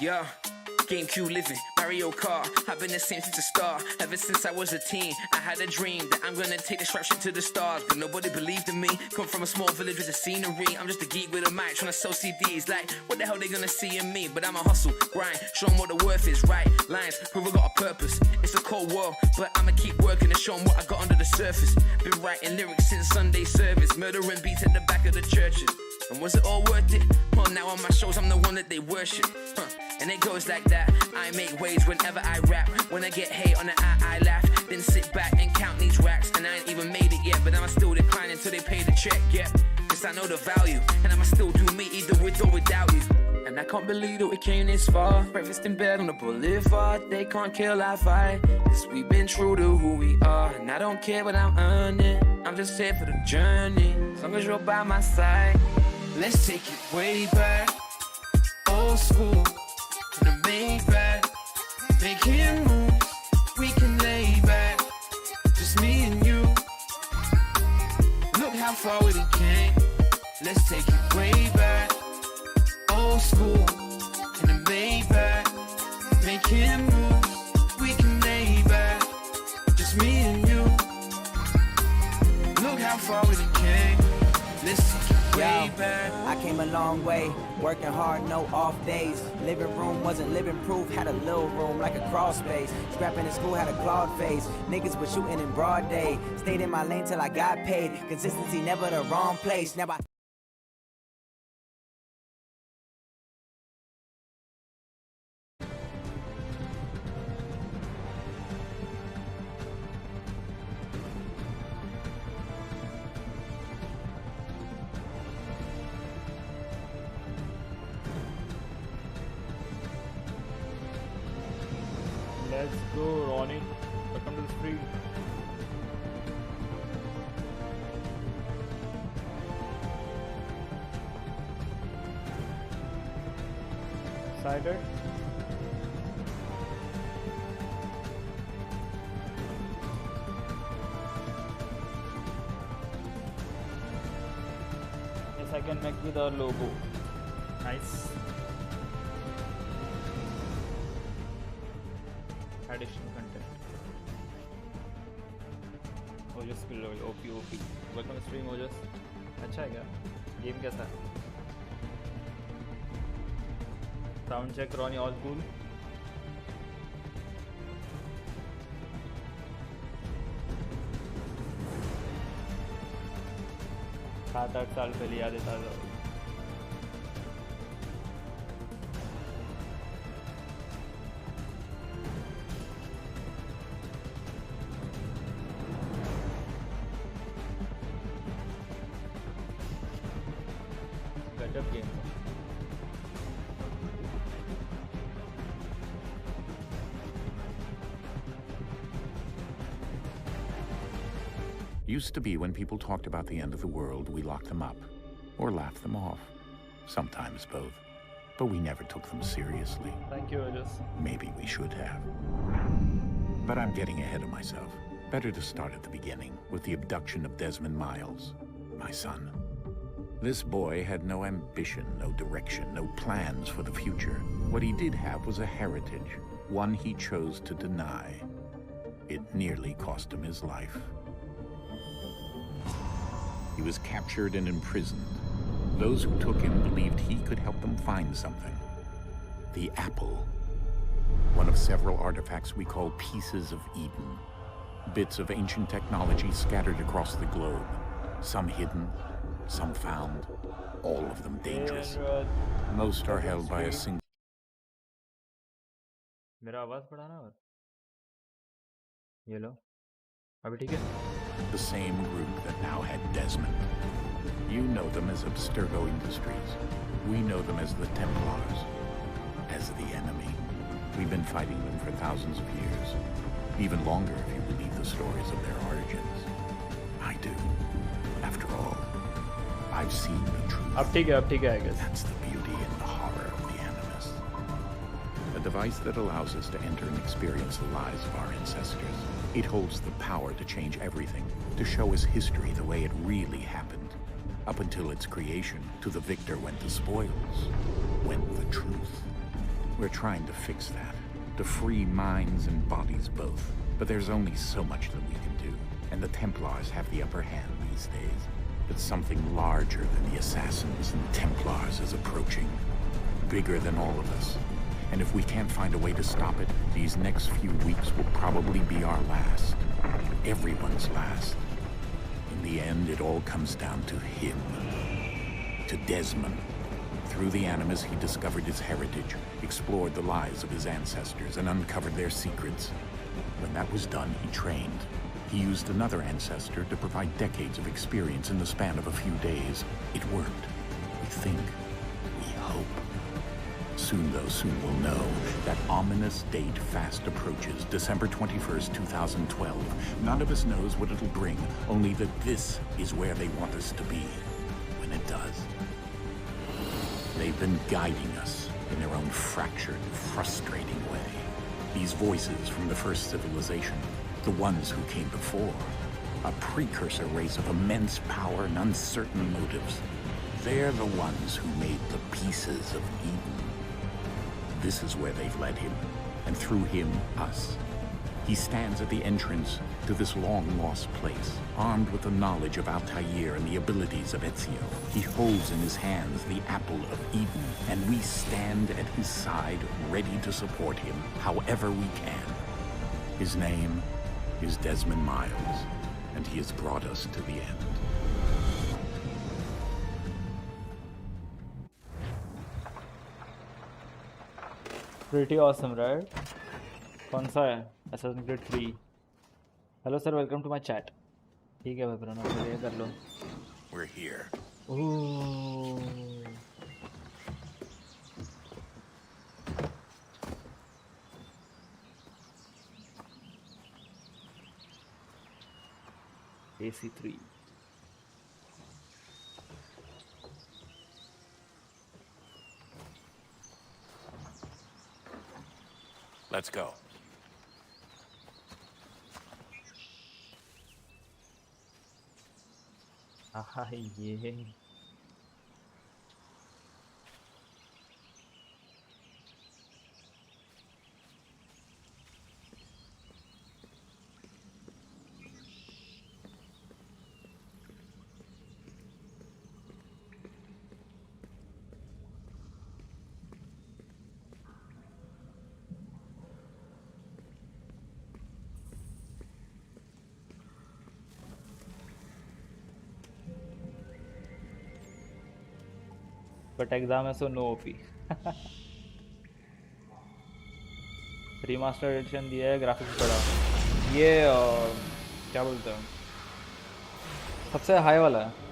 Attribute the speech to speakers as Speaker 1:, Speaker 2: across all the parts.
Speaker 1: Yeah. GameCube living, Mario Kart. I've been the same since the start. Ever since I was a teen, I had a dream that I'm gonna take this rap shit to the stars. But nobody believed in me. Come from a small village with the scenery. I'm just a geek with a mic trying to sell CDs. Like, what the hell they gonna see in me? But I'm a hustle, grind, show them what the worth is. Right lines, prove I got a purpose. It's a cold world, but I'ma keep working and show them what I got under the surface. Been writing lyrics since Sunday service, murdering beats at the back of the churches. And was it all worth it? Well, now on my shows, I'm the one that they worship. And it goes like that. I make waves whenever I rap. When I get hate on the I laugh. Then sit back and count these racks. And I ain't even made it yet, but I'm still declining until they pay the check. Yeah, cause I know the value, and I'ma still do me either with or without you. And I can't believe that we came this far. Breakfast in bed on the boulevard. They can't kill our fight, cause we've been true to who we are. And I don't care what I'm earning, I'm just here for the journey. As long as you're by my side. Let's take it way back, old school. The Maybach, making moves, we can lay back, just me and you. Look how far we came, let's take it way back, old school. In the Maybach, making moves, we can lay back, just me and you. Look how far we came, let's take it.
Speaker 2: Yo, I came a long way, working hard, no off days. Living room wasn't living proof, had a little room like a crawl space. Scrapping in school, had a clawed face. Niggas was shooting in broad day. Stayed in my lane till I got paid. Consistency never the wrong place. Now I
Speaker 3: Let's go, Ronnie. Welcome to the stream. Excited? Yes, I can make with our logo. Nice. Additional content. ओजस की लोग OP welcome stream ओजस. अच्छा है क्या game? कैसा है? Sound check Ronnie all cool. सात आठ साल पहले याद था. Game.
Speaker 4: Used to be when people talked about the end of the world, we locked them up or laughed them off. Sometimes both. But we never took them seriously.
Speaker 3: Thank you, Ajus.
Speaker 4: Maybe we should have. But I'm getting ahead of myself. Better to start at the beginning with the abduction of Desmond Miles, my son. This boy had no ambition, no direction, no plans for the future. What he did have was a heritage, one he chose to deny. It nearly cost him his life. He was captured and imprisoned. Those who took him believed he could help them find something. The apple. One of several artifacts we call pieces of Eden. Bits of ancient technology scattered across the globe. Some hidden, some found, all of them dangerous. Most are held by a single.
Speaker 3: मेरा आवाज बढ़ाना और ये लो अभी ठीक है.
Speaker 4: The same group that now had Desmond. You know them as Abstergo Industries. We know them as the Templars, as the enemy. We've been fighting them for thousands of years, even longer if you believe the stories of their origins. I do. After all, I've seen the truth.
Speaker 3: अब ठीक है I guess.
Speaker 4: That's the beauty and the horror of the Animus. A device that allows us to enter and experience the lives of our ancestors. It holds the power to change everything, to show us history the way it really happened. Up until its creation, to the victor went the spoils, went the truth. We're trying to fix that, to free minds and bodies both. But there's only so much that we can do, and the Templars have the upper hand these days. But something larger than the Assassins and Templars is approaching, bigger than all of us. And if we can't find a way to stop it, these next few weeks will probably be our last. Everyone's last. In the end, it all comes down to him. To Desmond. Through the Animus, he discovered his heritage, explored the lives of his ancestors, and uncovered their secrets. When that was done, he trained. He used another ancestor to provide decades of experience in the span of a few days. It worked. We think. We hope. Soon, though, soon we'll know. That ominous date fast approaches, December 21st, 2012. None of us knows what it'll bring, only that this is where they want us to be. When it does. They've been guiding us in their own fractured, frustrating way. These voices from the first civilization, the ones who came before, a precursor race of immense power and uncertain motives. They're the ones who made the pieces of Eden. This is where they've led him, and through him, us. He stands at the entrance to this long-lost place, armed with the knowledge of Altair and the abilities of Ezio. He holds in his hands the apple of Eden, and we stand at his side, ready to support him however we can. His name is Desmond Miles, and he has brought us to the end.
Speaker 3: Pretty awesome, right? कौन सा है? Assassin's Creed 3. Hello sir, welcome to my chat. ठीक है भाई bro, ना ये कर लो.
Speaker 4: We're here.
Speaker 3: Ooh. AC3.
Speaker 4: Let's go.
Speaker 3: ये बट एग्जाम है so no OP. Remaster edition दिया है, ग्राफिक्स बड़ा. ये क्या बोलते हैं, सबसे हाई वाला है.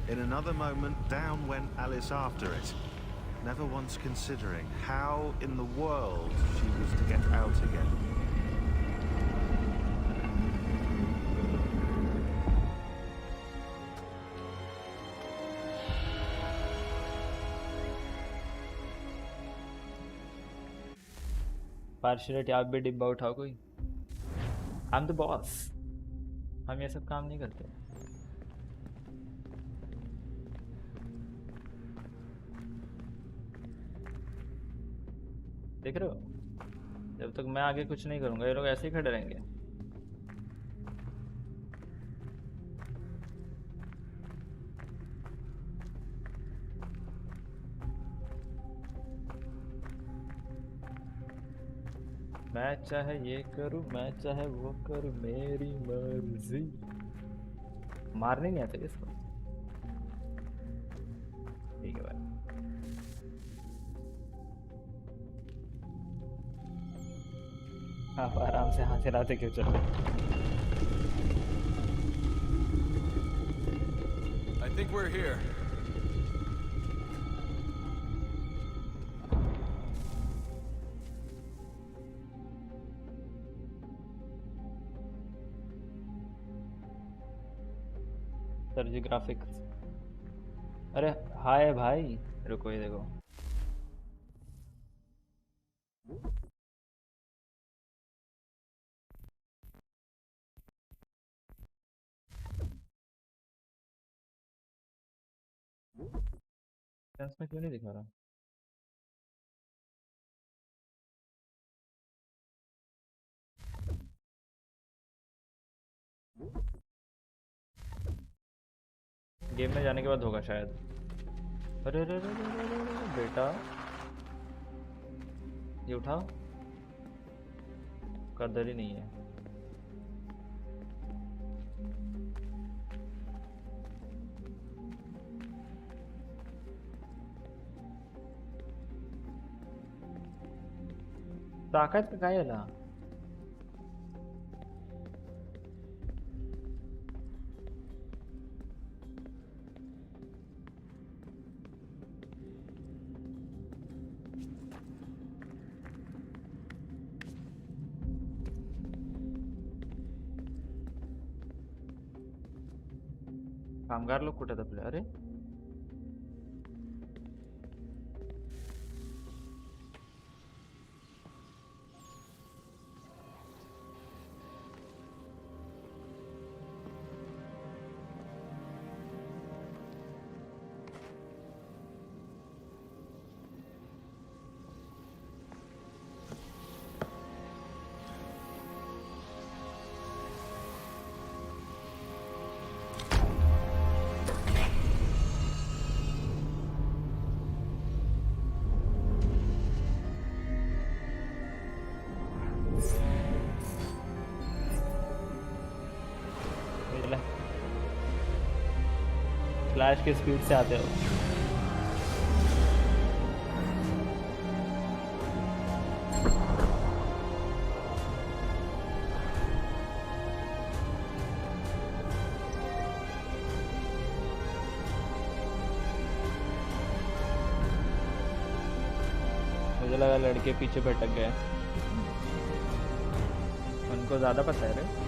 Speaker 5: In another moment, down went Alice after it, never once considering how in the world she was to get out again.
Speaker 3: Partiality आप भी डिब्बा उठाओ कोई. I am the boss. हम ये सब काम नहीं करते. देख रहे हो, जब तक मैं आगे कुछ नहीं करूंगा ये लोग ऐसे ही खड़े रहेंगे. मैं चाहे ये करूं, मैं चाहे वो करूं, मेरी मर्जी. मारने नहीं आते इसको. ठीक है भाई. आप आराम से हाथ हिलाते क्यों चल रहे?
Speaker 6: I think we're here.
Speaker 3: Sir ji graphics. अरे हाय भाई, रुको ये देखो. सेंस में क्यों नहीं दिखा रहा? गेम में जाने के बाद होगा शायद। अरे अरे अरे अरे अरे अरे, बेटा ये उठाओ, कदर ही नहीं है। ताकत का काय आला? कामगार लोक कुठे आहेत आपले? अरे फ्लैश के स्पीड से आते हो। मुझे लगा लड़के पीछे भटक गए, उनको ज्यादा पता है रे।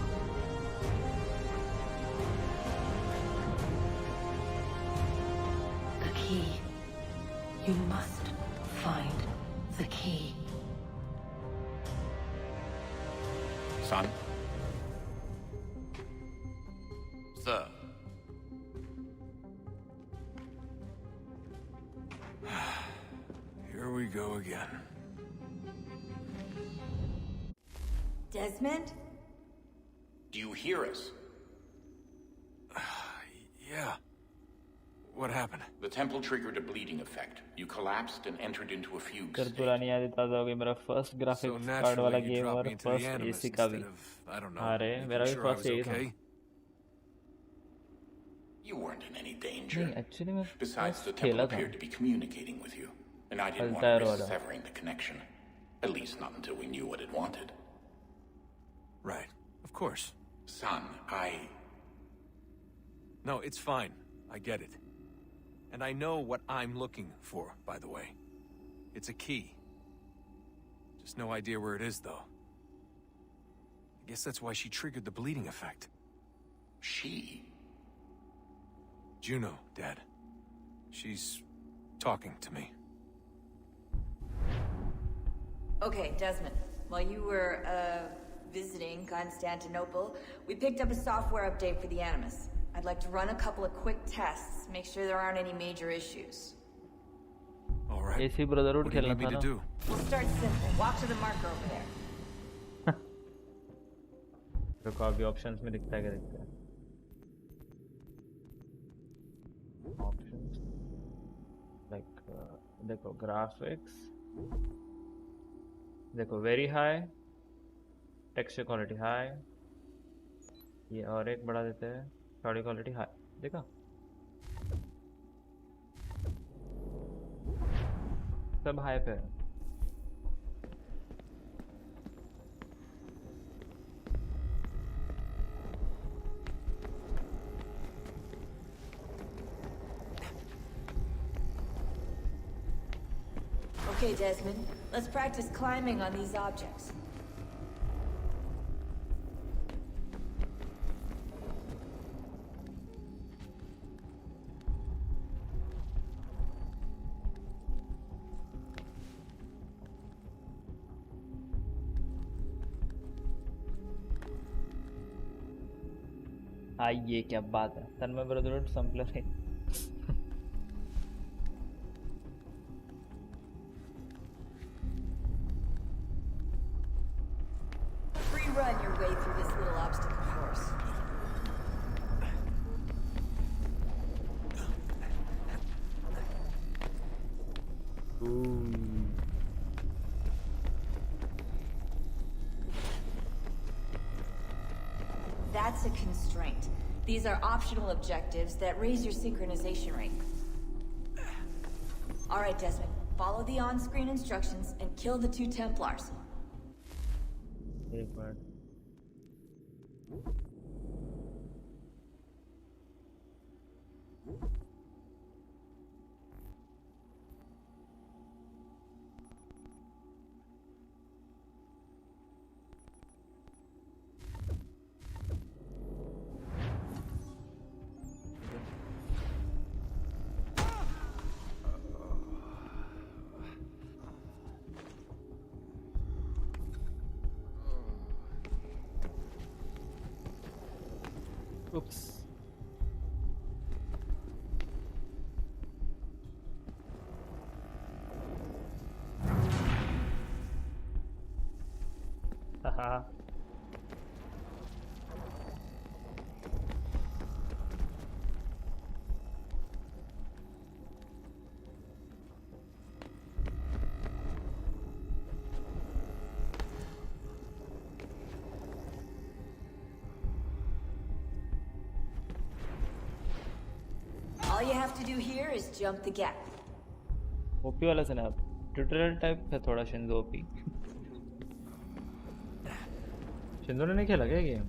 Speaker 6: You must find the key.
Speaker 4: Son?
Speaker 7: Sir.
Speaker 8: Here we go again.
Speaker 6: Desmond?
Speaker 4: Do you hear us?
Speaker 8: Yeah. What happened?
Speaker 4: The temple triggered a bleeding effect. You collapsed and entered into a fugue
Speaker 3: कर
Speaker 4: state.
Speaker 3: पुरानी यादें ताज़ा हो गई। मेरा first graphics card वाला game और first AC का भी। अरे मेरा भी फर्स्ट यही था।
Speaker 4: You weren't in any danger.
Speaker 3: नहीं एक्चुअली मैं
Speaker 4: Besides, the temple
Speaker 3: खेला था।
Speaker 4: appeared to be communicating with you, and I didn't want
Speaker 3: Altair
Speaker 4: to
Speaker 3: वाला।
Speaker 4: risk severing the connection. At least not until we knew what it wanted.
Speaker 8: Right. Of course.
Speaker 4: Son,
Speaker 8: No, it's fine. I get it. And I know what I'm looking for, by the way. It's a key. Just no idea where it is, though. I guess that's why she triggered the bleeding effect.
Speaker 4: She?
Speaker 8: Juno, Dad. She's talking to me.
Speaker 6: Okay, Desmond. While you were, visiting Constantinople, we picked up a software update for the Animus. I'd like to run a couple of quick tests, make sure there aren't any major issues.
Speaker 8: All right.
Speaker 3: AC Brotherhood
Speaker 8: What do you
Speaker 3: खेलना
Speaker 8: need me
Speaker 3: था
Speaker 8: to
Speaker 3: ना?
Speaker 8: do?
Speaker 6: We'll start simple. Walk to the marker over there.
Speaker 3: रुको अभी options में दिखता है क्या? दिखता है ऑप्शंस लाइक देखो ग्राफिक्स, देखो very high, texture quality high, ये और एक बढ़ा देते हैं, ऑडियो क्वालिटी हाई। देखा सब हाई पे है।
Speaker 6: Okay, Desmond. Let's practice climbing on these objects.
Speaker 3: हाँ ये क्या बात है, तन्मय ब्रदरहुड सैम्पलर है।
Speaker 6: run your way through this little obstacle course.
Speaker 3: Ooh.
Speaker 6: That's a constraint. These are optional objectives that raise your synchronization rate. Alright, Desmond. Follow the on-screen instructions and kill the 2 Templars.
Speaker 3: एक minute Oops. Haha.
Speaker 6: All you have to do here is jump the gap.
Speaker 3: OP वाला snap tutorial type है थोड़ा शिंदो OP शिंदो ने नहीं खेला क्या game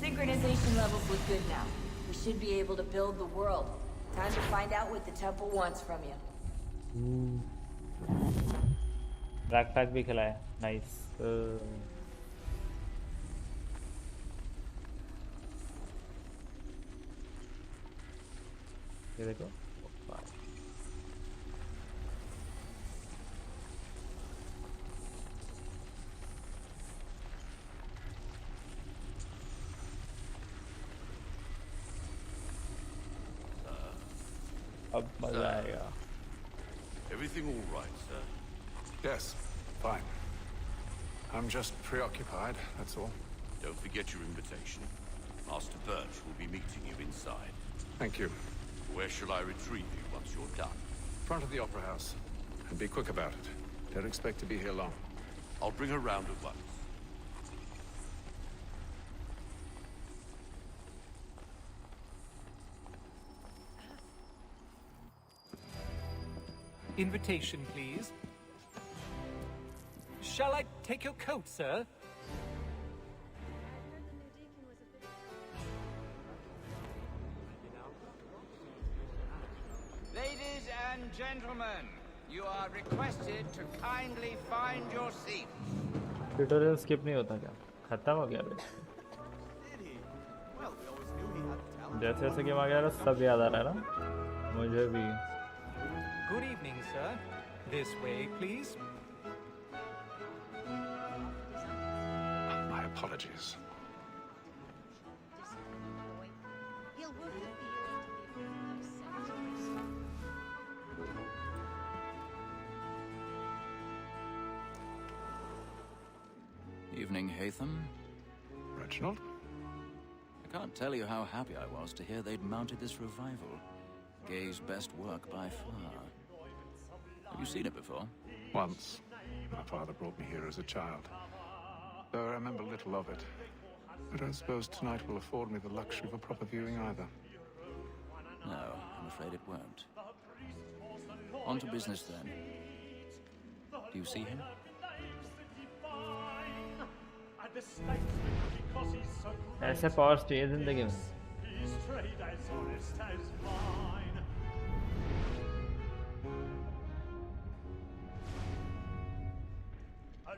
Speaker 6: Synchronization levels look good now. We should be able to build the world. Time to find out what the temple wants from you.
Speaker 3: Backpack भी खिलाया nice ये देखो अब मजा आएगा
Speaker 7: Everything all right, sir?
Speaker 8: Yes, fine. I'm just preoccupied, that's all.
Speaker 7: Don't forget your invitation. Master Birch will be meeting you inside.
Speaker 8: Thank you.
Speaker 7: Where shall I retrieve you once you're done?
Speaker 8: Front of the Opera House. And be quick about it. Don't expect to be here long.
Speaker 7: I'll bring her round at once.
Speaker 9: Invitation, please. Shall I take your coat, sir?
Speaker 10: Ladies and gentlemen, you are requested to kindly find your seat.
Speaker 3: Tutorial skip नहीं होता क्या खत्म हो गया भाई जैसे जैसे game आ गया ना सब याद आ रहा है ना मुझे भी
Speaker 9: Good evening, sir. This way, please.
Speaker 8: My apologies.
Speaker 11: Evening, Hatham.
Speaker 8: Reginald?
Speaker 11: I can't tell you how happy I was to hear they'd mounted this revival. Gay's best work by far. Have you seen it before?
Speaker 8: Once. My father brought me here as a child. Though I remember little of it. I don't suppose tonight will afford me the luxury of a proper viewing either.
Speaker 11: No, I'm afraid it won't. On to business then. Do you see him?
Speaker 3: ऐसे powers चाहिए जिंदगी में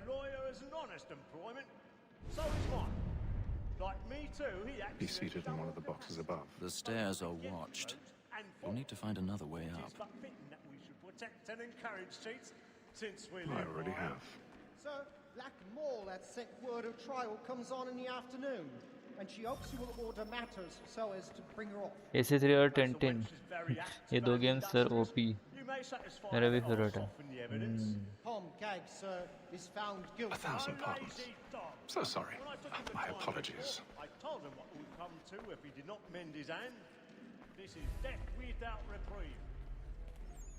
Speaker 12: a lawyer as an honest employment. So is mine. Like me too, he actually...
Speaker 13: Be seated in one of the boxes above.
Speaker 11: The stairs are watched. We'll need to find another way
Speaker 12: It
Speaker 11: up.
Speaker 12: is but fitting that we should protect and encourage cheats, since we
Speaker 13: I
Speaker 12: live
Speaker 13: already
Speaker 12: by-
Speaker 13: have.
Speaker 14: Sir, Black Mall at set word of trial comes on in the afternoon, and she hopes you will order matters so as to bring her off.
Speaker 3: AC3 और Tintin ये दो games sir OP
Speaker 12: You may satisfy
Speaker 3: मेरा भी
Speaker 12: that
Speaker 3: favourite
Speaker 12: I'll
Speaker 3: है
Speaker 12: soften the evidence.
Speaker 14: Tom Gag, sir, is found guilty.
Speaker 13: 1,000 pardons.
Speaker 12: Lazy dog.
Speaker 13: So sorry.
Speaker 12: When I took him to
Speaker 13: My
Speaker 12: trial
Speaker 13: apologies.
Speaker 12: before, I told him what it would come to if he did not mend his hand. This is death without reprieve.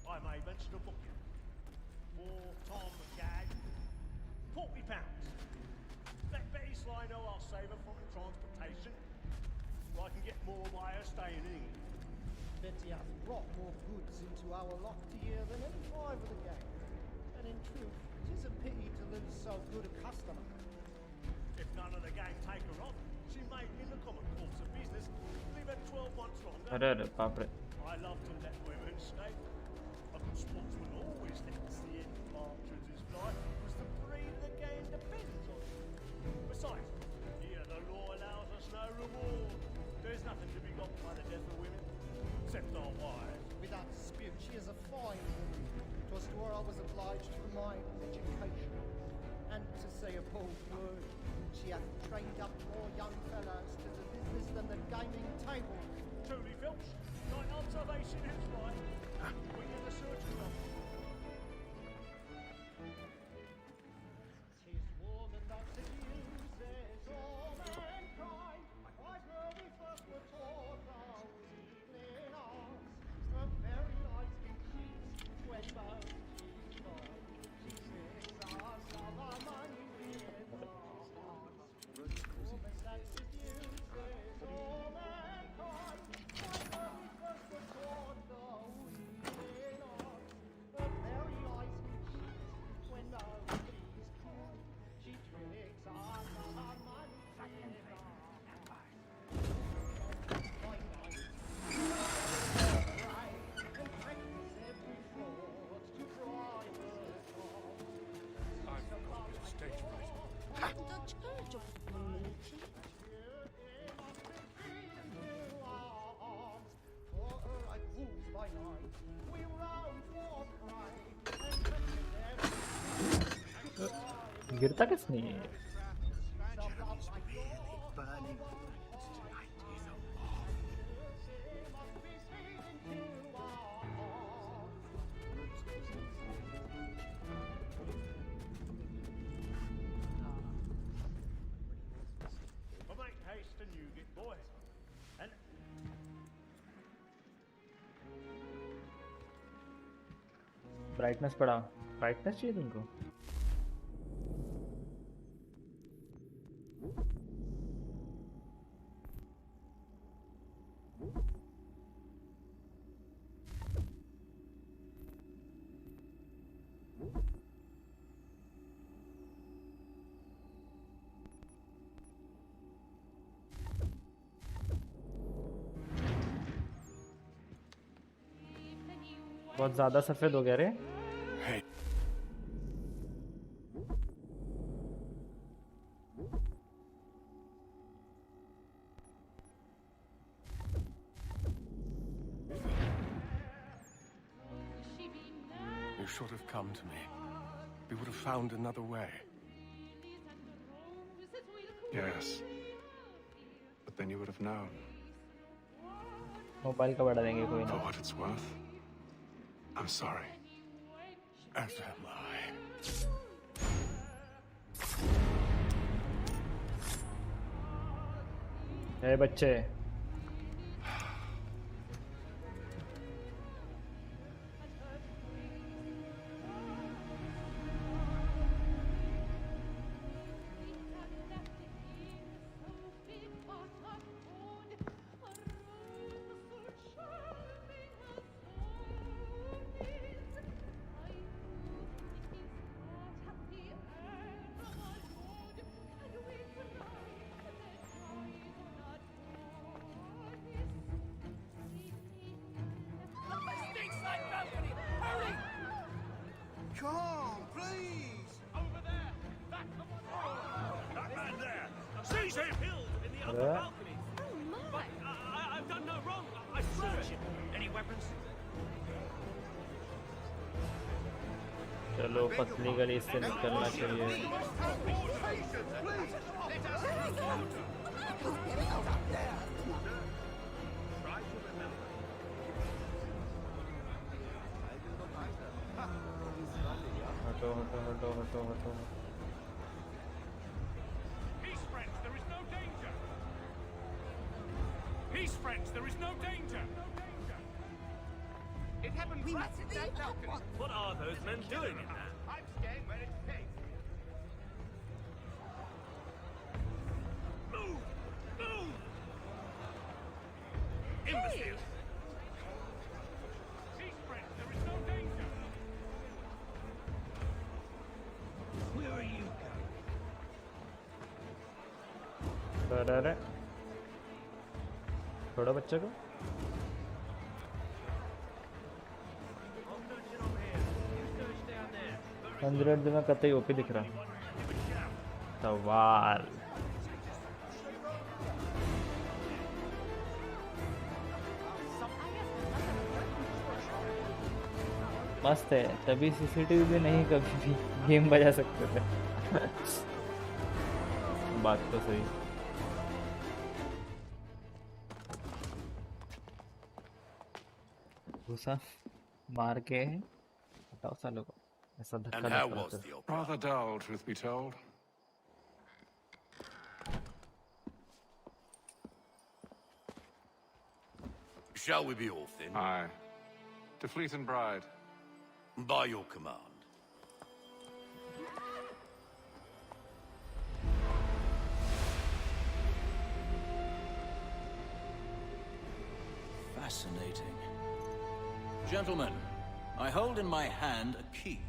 Speaker 12: I may mention a book for Tom Gag. £40. Let Betty Sly know I'll save her from transportation, so I can get more by her staying in England.
Speaker 14: Betty hath brought more goods into our locked year than any five of the gang. And in truth, it is a pity to lose so good a customer.
Speaker 12: If none of the gang take her on, she may, in the common course of business, leave her 12 months longer.
Speaker 3: अरे बाप रे
Speaker 12: I love to let women stay. A good sportsman always thinks the end of partridge's life was the breed of the game depends on. Besides, here the law allows us no reward. There's nothing to be got by the death of women, except our wives.
Speaker 14: Without dispute, she is a fine woman. 'Twas to her I was obliged for my education. And to say a bold word, she hath trained up more young fellows to the business than the gaming table.
Speaker 12: Truly, Filch, thine observation is right. We in the search for them.
Speaker 14: 'Tis woman that seduces all mankind. Why were we first were taught those evening hours? The very light in sheets when both she's gone. She sings us of our money with our hearts. Woman that seduces all mankind. Why were we first were taught those evening hours? The very light in sheets when both she's gone. She tricks us of our money with our
Speaker 3: गिरता किस नहीं है
Speaker 12: Well, make haste and you get boy. And
Speaker 3: brightness पड़ा brightness चाहिए तुमको बहुत ज्यादा सफेद हो गया रे
Speaker 13: You should have come to me. We would have found another way. Yes. But then you would have known.
Speaker 3: Mobile का बढ़ा देंगे कोई
Speaker 13: For
Speaker 3: ना
Speaker 13: what it's worth, I'm sorry. As am I.
Speaker 3: ए बच्चे
Speaker 10: Come, please! Over there!
Speaker 12: Seize him! Killed in the upper
Speaker 3: अरे
Speaker 12: balcony. But I've done no wrong. I swear it. Any weapons?
Speaker 3: चलो पतली गली से निकलना चाहिए हटो हटो हटो हटो हटो
Speaker 12: Peace, friends. There is no danger. Peace, friends. There is no danger. It happened right in that balcony. What are those men doing in there? I'm staying where it's safe. Move! Move! Imbecile! Peace, friends. There is no danger. Where are you going?
Speaker 3: अरे थोड़ा बच्चे को अंदर में कतई OP दिख रहा सवाल मस्त है तभी सीसीटीवी भी नहीं कभी भी गेम बजा सकते थे बात तो सही घुसा मार के हटाओ सालों को ऐसा धक्का
Speaker 7: And how was the opera?
Speaker 13: Rather dull, truth be told.
Speaker 7: Shall we be off then?
Speaker 13: Aye. To Fleet and Bride.
Speaker 7: By your command.
Speaker 11: Fascinating. Gentlemen, I hold in my hand a key.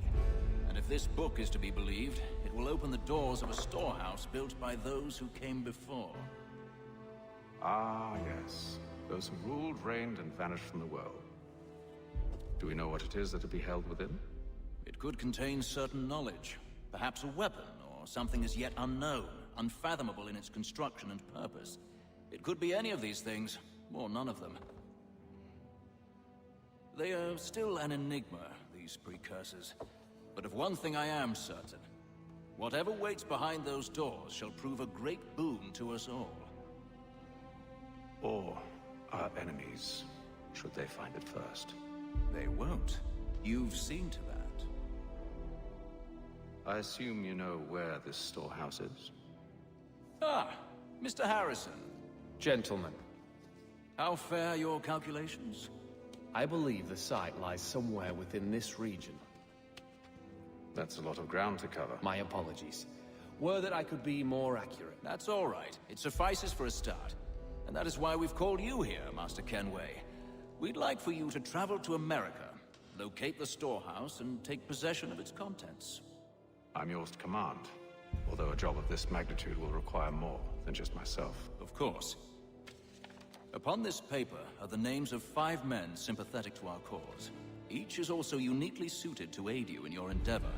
Speaker 11: And if this book is to be believed, it will open the doors of a storehouse built by those who came before.
Speaker 13: Ah, yes. Those who ruled, reigned, and vanished from the world. Do we know what it is that will be held within?
Speaker 11: It could contain certain knowledge. Perhaps a weapon, or something as yet unknown, unfathomable in its construction and purpose. It could be any of these things, or none of them. They are still an enigma, these precursors. But of one thing I am certain. Whatever waits behind those doors shall prove a great boon to us all.
Speaker 13: Or our enemies, should they find it first.
Speaker 11: They won't. You've seen to that.
Speaker 13: I assume you know where this storehouse is?
Speaker 11: Ah, Mr. Harrison.
Speaker 15: Gentlemen,
Speaker 11: How fare your calculations?
Speaker 15: I believe the site lies somewhere within this region.
Speaker 13: That's a lot of ground to cover.
Speaker 15: My apologies. Were that I could be more accurate.
Speaker 11: That's all right. It suffices for a start. And that is why we've called you here, Master Kenway. We'd like for you to travel to America, locate the storehouse, and take possession of its contents.
Speaker 13: I'm yours to command, although a job of this magnitude will require more than just myself.
Speaker 11: Of course. Upon this paper are the names of 5 men sympathetic to our cause. Each is also uniquely suited to aid you in your endeavor.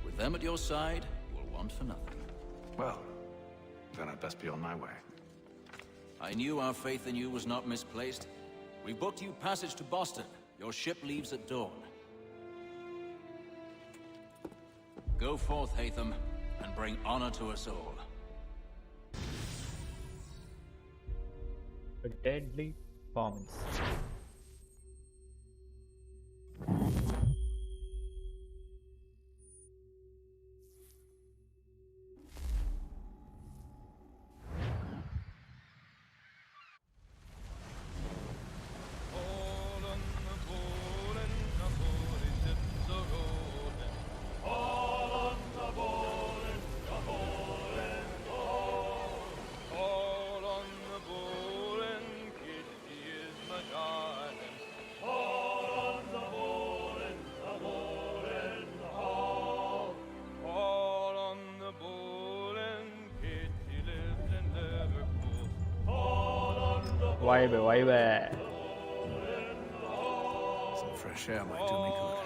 Speaker 11: With them at your side, you will want for nothing.
Speaker 13: Well, then I'd best be on my way.
Speaker 11: I knew our faith in you was not misplaced. We booked you passage to Boston. Your ship leaves at dawn. Go forth, Hatham, and bring honor to us all.
Speaker 3: A deadly performance. Vibe.
Speaker 11: Some fresh air might do me good.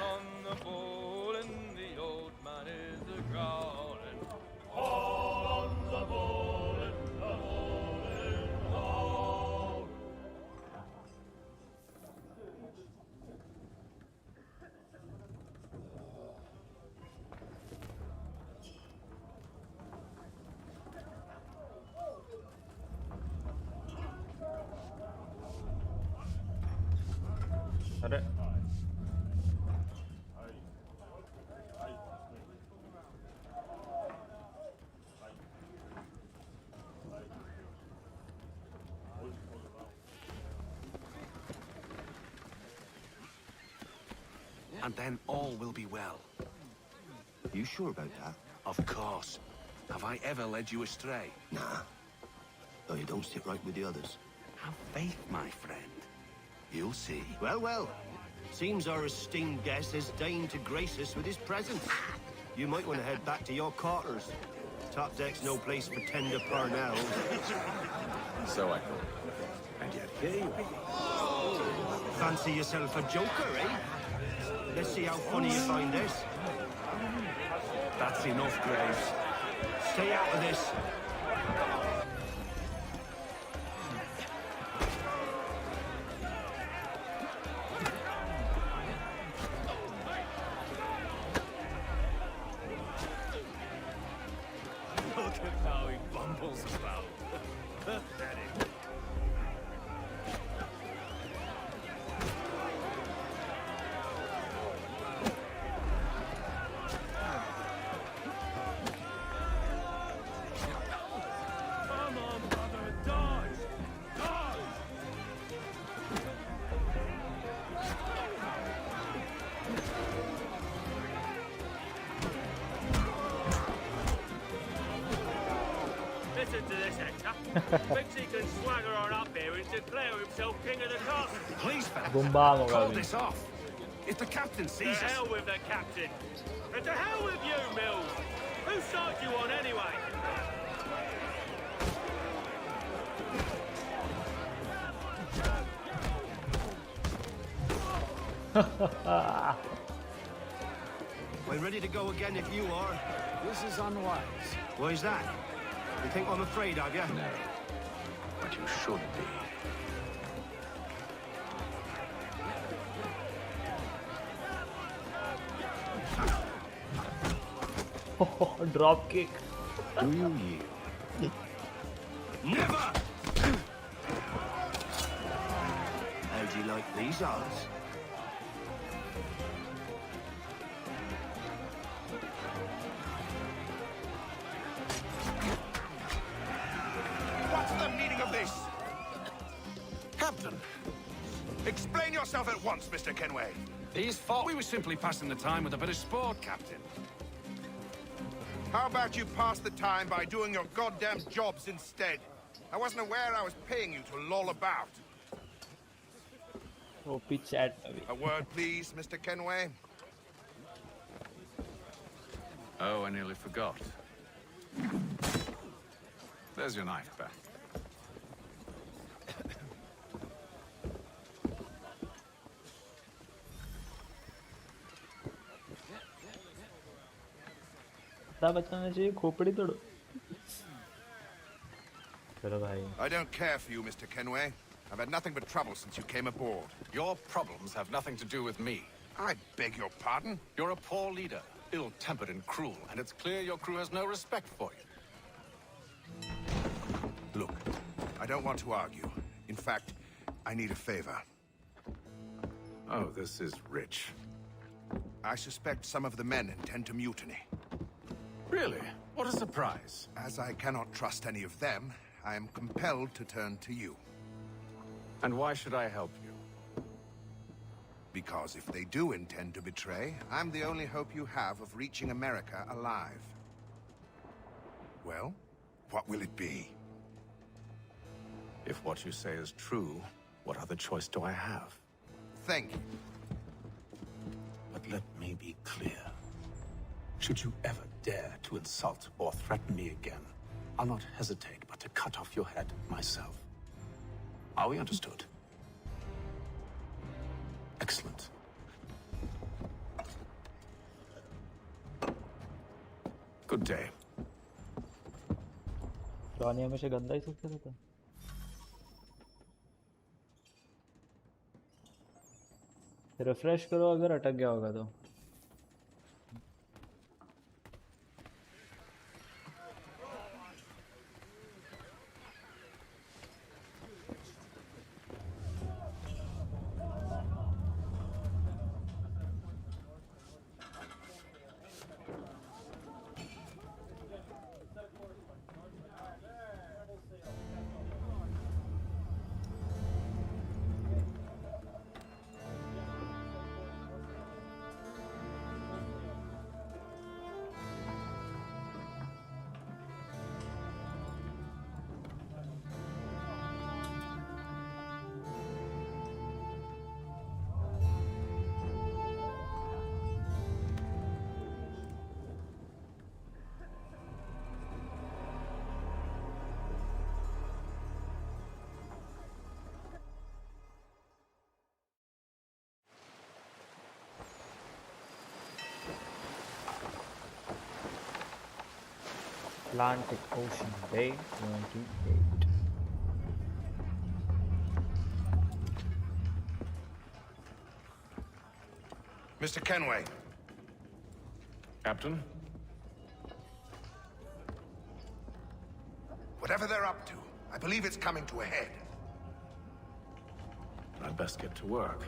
Speaker 3: अरे
Speaker 7: And then all will be well.
Speaker 16: You sure about that?
Speaker 7: Of course. Have I ever led you astray?
Speaker 16: Nah. Though you don't sit right with the others.
Speaker 7: Have faith, my friend. You'll see.
Speaker 16: Well, well. Seems our esteemed guest has deigned to grace us with his presence. You might want to head back to your quarters. Top deck's no place for tender parnells.
Speaker 13: So I thought. And yet here you are.
Speaker 16: Fancy yourself a joker, eh? Let's see how funny you find this.
Speaker 7: That's enough, Graves.
Speaker 16: Stay out of this.
Speaker 7: Look at how he bumbles about. Pathetic. Come on, brother, dodge! Dodge!
Speaker 17: Listen to this, Hector. Thinks he can swagger on up here and declare himself king of the castle.
Speaker 7: Please, fella,
Speaker 3: Gumbang
Speaker 7: call
Speaker 3: hoga
Speaker 7: this off. If the captain
Speaker 17: To
Speaker 7: sees us...
Speaker 17: hell with the captain. And to hell with you, Mills. Whose side you on anyway?
Speaker 16: We're ready to go again if you are.
Speaker 13: This is unwise.
Speaker 16: Why is that? You think I'm afraid of you?
Speaker 13: No. But you should be.
Speaker 3: Drop kick.
Speaker 13: Do you yield?
Speaker 16: Never! How'd you like these odds?
Speaker 7: What's the meaning of this? Captain, explain yourself at once, Mr. Kenway.
Speaker 8: These fought. We were simply passing the time with a bit of sport, Captain.
Speaker 18: How about you pass the time by doing your goddamn jobs instead? I wasn't aware I was paying you to loll about.
Speaker 3: OP chat.
Speaker 18: A word, please, Mr. Kenway.
Speaker 13: Oh, I nearly forgot. There's your knife back.
Speaker 3: बचाना चाहिए खोपड़ी तोड़ो चलो भाई
Speaker 18: I don't care for you, Mr. Kenway. I've had nothing but trouble since you came aboard.
Speaker 8: Your problems have nothing to do with me.
Speaker 18: I beg your pardon?
Speaker 8: You're a poor leader, ill-tempered and cruel, and it's clear your crew has no respect for you.
Speaker 18: Look, I don't want to argue. In fact, I need a favor.
Speaker 13: Oh, this is rich.
Speaker 18: I suspect some of the men intend to mutiny.
Speaker 13: Really? What a surprise.
Speaker 18: As I cannot trust any of them, I am compelled to turn to you.
Speaker 13: And why should I help you?
Speaker 18: Because if they do intend to betray, I'm the only hope you have of reaching America alive. Well, what will it be?
Speaker 13: If what you say is true, what other choice do I have?
Speaker 18: Thank you.
Speaker 13: But let me be clear. Should you ever dare to insult or threaten me again, I'll not hesitate but to cut off your head myself. Are we understood? Excellent. Good day.
Speaker 3: Johnny हमेशा गंदा ही सोचता रहता refresh करो अगर अटक गया होगा तो Atlantic Ocean Day 28.
Speaker 18: Mr. Kenway.
Speaker 7: Captain?
Speaker 18: Whatever they're up to, I believe it's coming to a head.
Speaker 13: I'd best get to work.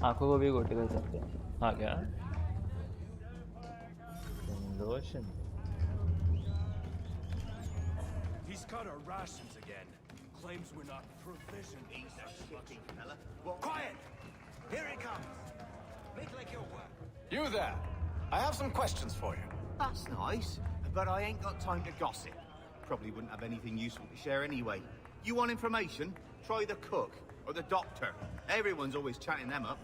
Speaker 3: आंखों को भी गोटे कर सकते हैं आ गया रोशन
Speaker 17: He's cut our rations again. Claims we're not provisioned.
Speaker 16: He's a shitty fella. Well, quiet! Here he comes. Make like your work.
Speaker 13: You there! I have some questions for you.
Speaker 19: That's nice, but I ain't got time to gossip. Probably wouldn't have anything useful to share anyway. You want information? Try the cook or the doctor. Everyone's always chatting them up.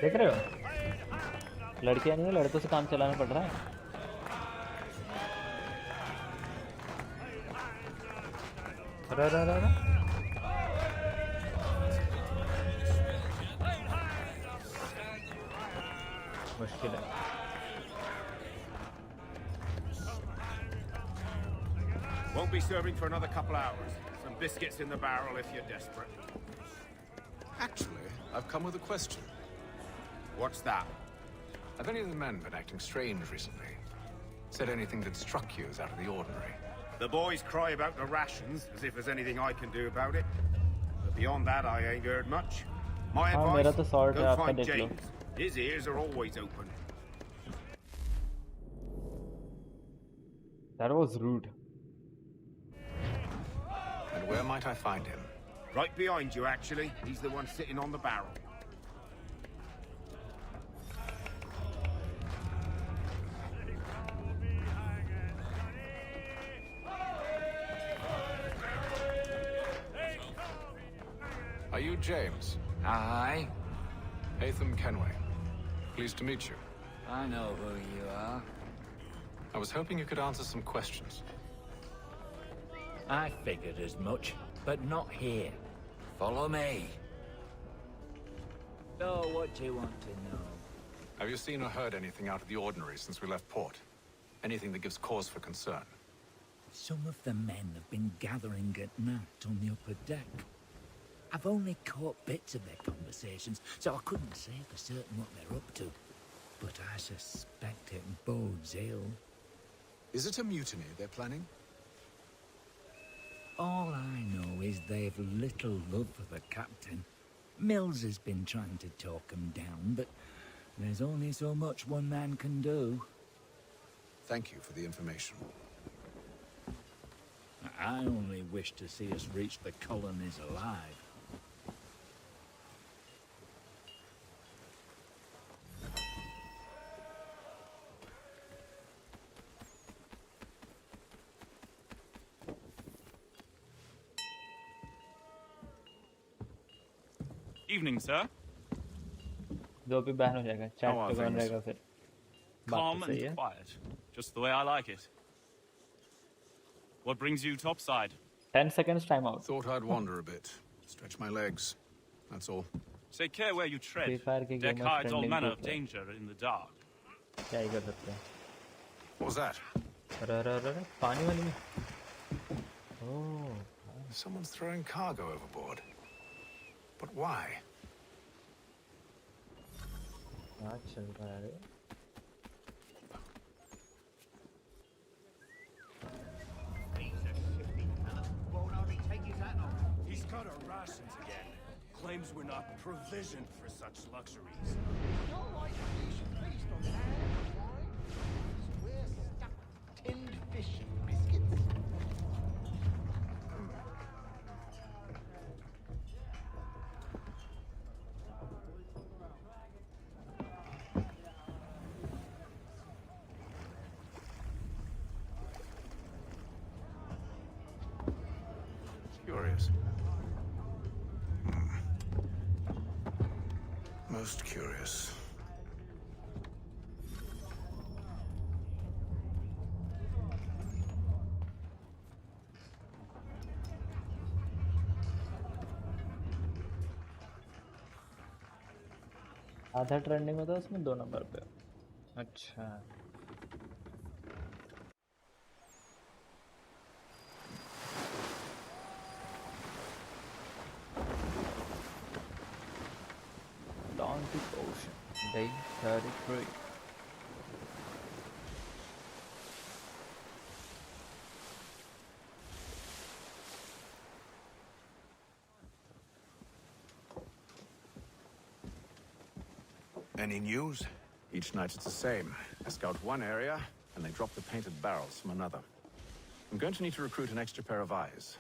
Speaker 3: देख रहे हो लड़कियां नहीं है लड़कों से काम चलाना पड़ रहा है मुश्किल है
Speaker 17: Won't be serving for another couple hours. Some biscuits in the barrel if you're desperate.
Speaker 8: Actually, I've come with a question.
Speaker 17: What's that?
Speaker 8: Have any of the men been acting strange recently? Said anything that struck you as out of the ordinary?
Speaker 17: The boys cry about the rations, as if there's anything I can do about it. But beyond that, I ain't heard much. My advice, go find James. His ears are always open.
Speaker 3: That was rude.
Speaker 8: And where might I find him?
Speaker 17: Right behind you, actually. He's the one sitting on the barrel.
Speaker 8: Are you James?
Speaker 20: Aye.
Speaker 8: Hatham Kenway. Pleased to meet you.
Speaker 20: I know who you are.
Speaker 8: I was hoping you could answer some questions.
Speaker 20: I figured as much, but not here. Follow me. So, what do you want to know?
Speaker 8: Have you seen or heard anything out of the ordinary since we left port? Anything that gives cause for concern?
Speaker 20: Some of the men have been gathering at night on the upper deck. I've only caught bits of their conversations, so I couldn't say for certain what they're up to. But I suspect it bodes ill.
Speaker 8: Is it a mutiny they're planning?
Speaker 20: All I know is they've little love for the captain. Mills has been trying to talk him down, but there's only so much one man can do.
Speaker 8: Thank you for the information.
Speaker 20: I only wish to see us reach the colonies alive.
Speaker 21: Evening, sir.
Speaker 3: जो भी ban हो जाएगा chat पे बन रहेगा फिर
Speaker 21: Calm and quiet, just the way I like it. What brings you topside?
Speaker 3: 10 seconds time out.
Speaker 8: Thought I'd wander a bit, stretch my legs. That's all.
Speaker 21: Take care where you tread. Deck hides all manner of danger in the dark.
Speaker 3: क्या ही कर सकते हैं?
Speaker 8: What was that?
Speaker 3: पानी वाली में. Oh.
Speaker 8: Someone's throwing cargo overboard. But why?
Speaker 3: क्या चल रहा है?
Speaker 17: He's cut our rations again. Claims we're not provisioned for such luxuries.
Speaker 14: You're like we should feast on ham and wine. We're stuck tinned fish and biscuits.
Speaker 8: Curious. Most curious.
Speaker 3: आधा trending में था उसमें 2 number पे। अच्छा Atlantic Ocean, day 33.
Speaker 18: Any news?
Speaker 13: Each night it's the same. I scout one area, and they drop the painted barrels from another. I'm going to need to recruit an extra pair of eyes.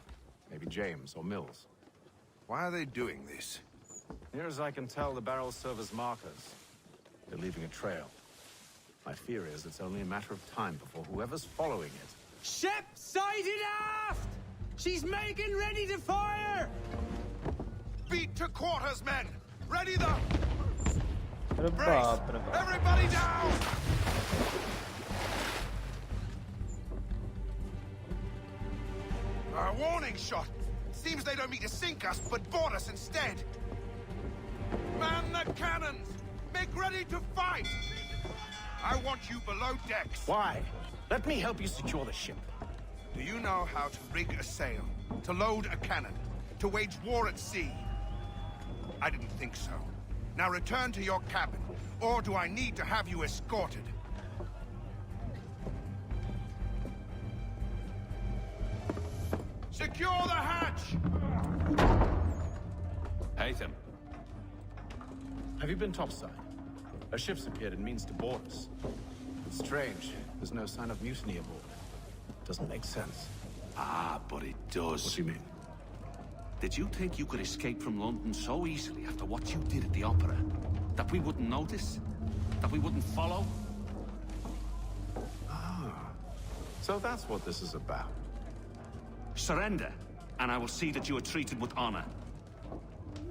Speaker 13: Maybe James or Mills.
Speaker 18: Why are they doing this?
Speaker 13: Near as I can tell, the barrels serve as markers. They're leaving a trail. My fear is it's only a matter of time before whoever's following it...
Speaker 10: Ship sighted aft! She's making ready to fire!
Speaker 7: Beat to quarters, men! Ready the...
Speaker 3: Brace!
Speaker 7: Everybody down! A warning shot! Seems they don't mean to sink us, but board us instead! Man the cannons! Make ready to fight! I want you below decks!
Speaker 13: Why? Let me help you secure the ship.
Speaker 18: Do you know how to rig a sail? To load a cannon? To wage war at sea? I didn't think so. Now return to your cabin, or do I need to have you escorted?
Speaker 7: Secure the hatch!
Speaker 13: Haytham. Have you been topside? A ship's appeared and means to board us. It's strange. There's no sign of mutiny aboard. Doesn't make sense.
Speaker 1: Ah, but it does.
Speaker 13: What do you mean?
Speaker 1: Did you think you could escape from London so easily after what you did at the opera? That we wouldn't notice? That we wouldn't follow?
Speaker 13: Ah. So that's what this is about.
Speaker 1: Surrender, and I will see that you are treated with honor.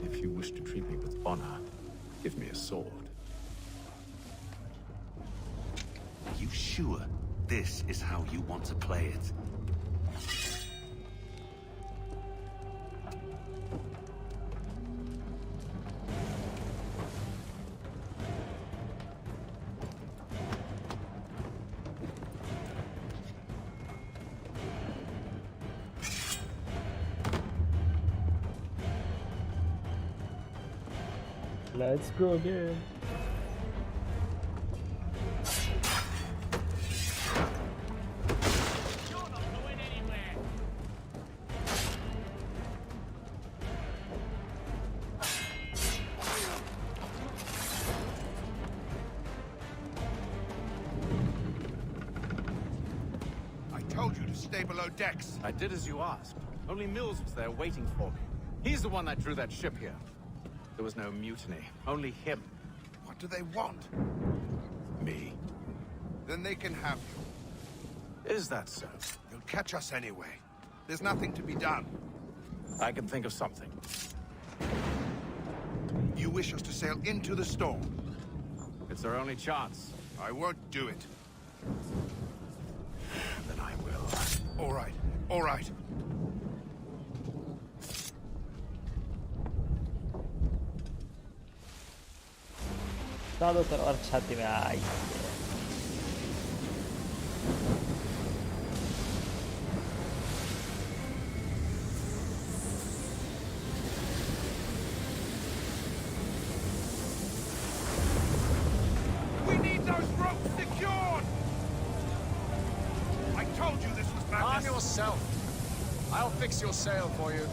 Speaker 13: If you wish to treat me with honor, give me a sword.
Speaker 1: Are you sure this is how you want to play it?
Speaker 3: Let's go again.
Speaker 18: I told you to stay below decks.
Speaker 13: I did as you asked. Only Mills was there waiting for me. He's the one that drew that ship here. There was no mutiny, only him.
Speaker 18: What do they want?
Speaker 13: Me.
Speaker 18: Then they can have you.
Speaker 13: Is that so?
Speaker 18: They'll catch us anyway. There's nothing to be done.
Speaker 13: I can think of something.
Speaker 18: You wish us to sail into the storm?
Speaker 13: It's our only chance.
Speaker 18: I won't do it.
Speaker 13: Then I will.
Speaker 18: All right, all right.
Speaker 3: चारों तरफ और छाती में आई
Speaker 7: We need those ropes secured! I told you this was madness!
Speaker 15: Arm yourself. I'll fix your sail for you.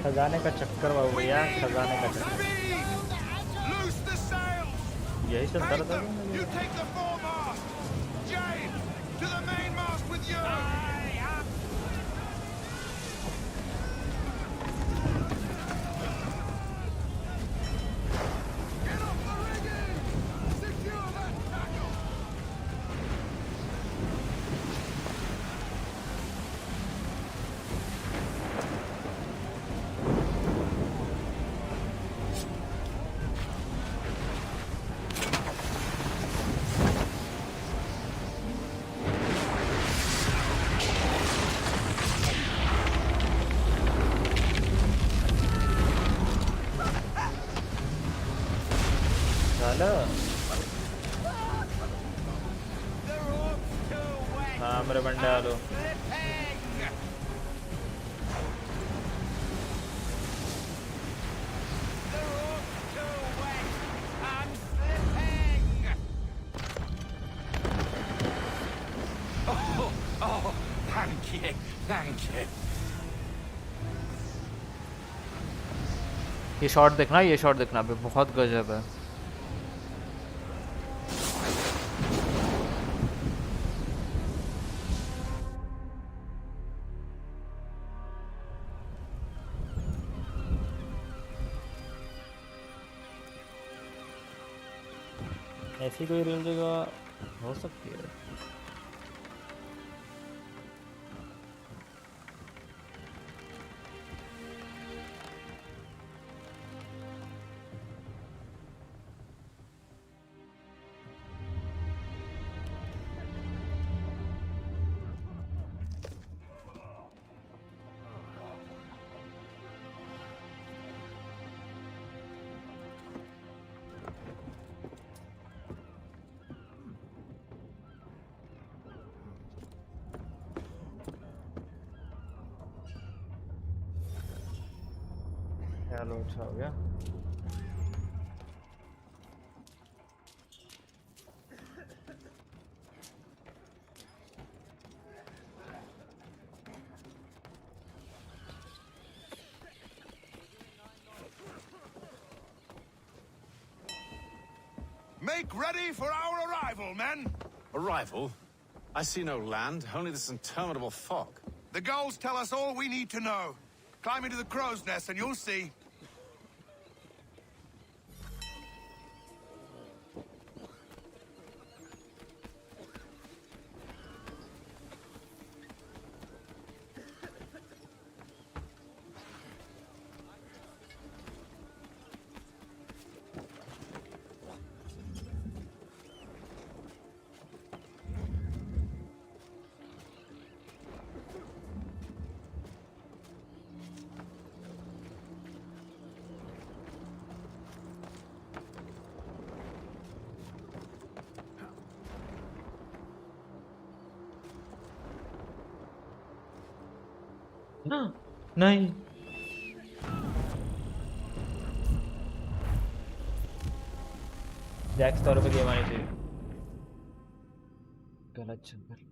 Speaker 3: खजाने का चक्कर बाबू यार, खजाने का चक्कर
Speaker 7: Loose the sails.
Speaker 3: यही चलता रहता
Speaker 7: Them. You take the foremast. James, to the mainmast with you. Get off the rigging. Secure that tackle.
Speaker 3: हाँ मेरे बंडे आलो
Speaker 7: Oh, thank you, thank you.
Speaker 3: ये शॉट देखना, ये शॉट देखना भी बहुत गजब है। ऐसी कोई रेल जगह हो सकती है। चलो अच्छा हो गया।
Speaker 7: Make ready for our arrival, men.
Speaker 17: Arrival? I see no land, only this interminable fog.
Speaker 7: The gulls tell us all we need to know. Climb into the crow's nest and you'll see.
Speaker 3: नहीं Jacques 100 रुपए game आनी चाहिए। गलत जंगल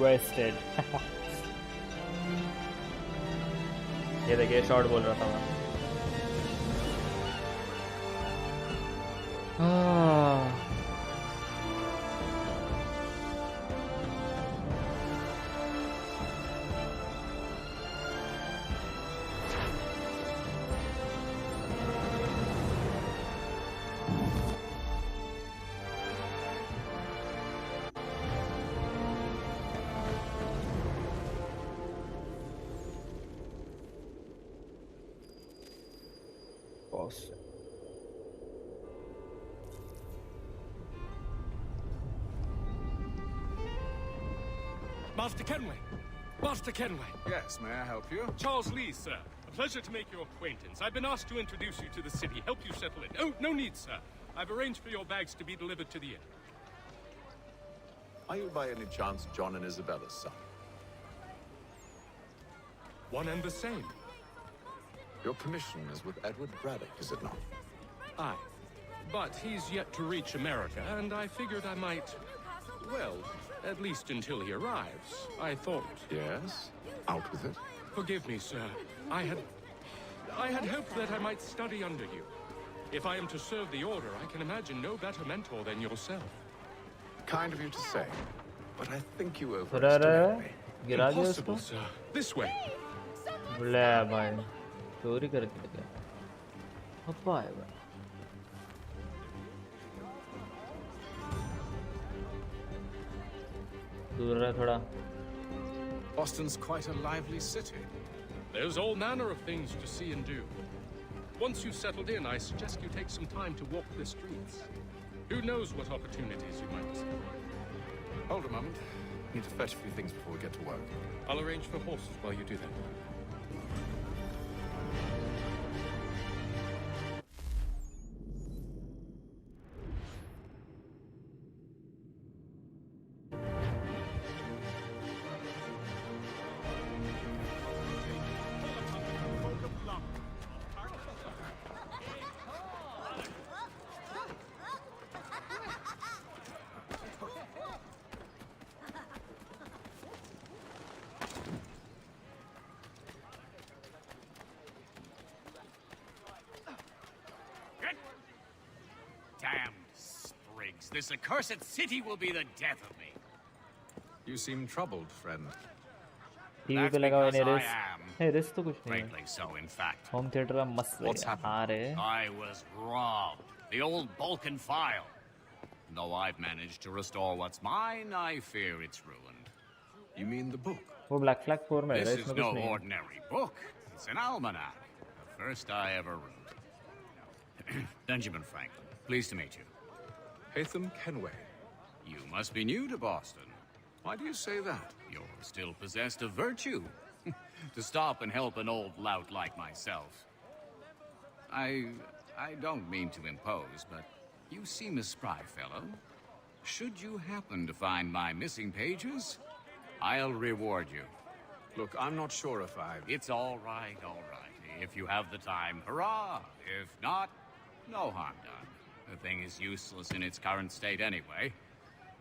Speaker 3: wasted ये देखिए short बोल रहा था मैं।
Speaker 2: Master Kenway! Master Kenway!
Speaker 22: Yes, may I help you?
Speaker 2: Charles Lee, sir. A pleasure to make your acquaintance. I've been asked to introduce you to the city, help you settle in. Oh, no need, sir. I've arranged for your bags to be delivered to the inn.
Speaker 22: Are you by any chance John and Isabella's son?
Speaker 2: One and the same.
Speaker 22: Your commission is with Edward Braddock, is it not?
Speaker 2: Aye. But he's yet to reach America, and I figured I might... Well, at least until he arrives. I thought...
Speaker 22: Yes? Out with it.
Speaker 2: Forgive me, sir. I had hoped that I might study under you. If I am to serve the Order, I can imagine no better mentor than yourself.
Speaker 22: Kind of you to say, but I think you overestimate me.
Speaker 2: Impossible, sir. This way.
Speaker 3: ले भाई चोरी करके क्या अप्पा है भाई दूर रहा थोड़ा
Speaker 22: Boston's quite a lively city.
Speaker 2: There's all manner of things to see and do. Once you've settled in, I suggest you take some time to walk the streets. Who knows what opportunities you might see.
Speaker 22: Hold a moment. Need to fetch a few things before we get to work.
Speaker 2: I'll arrange for horses while you do that.
Speaker 23: Damned sprigs. This accursed city will be the death of me.
Speaker 22: You seem troubled, friend.
Speaker 3: TV पे लगा हुआ है race है race तो कुछ नहीं
Speaker 23: Greatly so, in fact.
Speaker 3: Home theatre में मस्त है हाँ रे
Speaker 23: I was robbed. The old Balkan file. Though I've managed to restore what's mine, I fear it's ruined.
Speaker 22: You mean the book?
Speaker 3: वो Black Flag 4 में है
Speaker 23: This
Speaker 3: इसमें
Speaker 23: is no
Speaker 3: कुछ नहीं
Speaker 23: ordinary book. It's an almanac. The first I ever wrote. Benjamin Franklin. Pleased to meet you.
Speaker 22: Hatham Kenway.
Speaker 23: You must be new to Boston.
Speaker 22: Why do you say that?
Speaker 23: You're still possessed of virtue. To stop and help an old lout like myself. I don't mean to impose, but you seem a spry fellow. Should you happen to find my missing pages, I'll reward you.
Speaker 22: Look, I'm not sure if I...
Speaker 23: It's all right, all right. If you have the time, hurrah! If not, no harm done. The thing is useless in its current state anyway.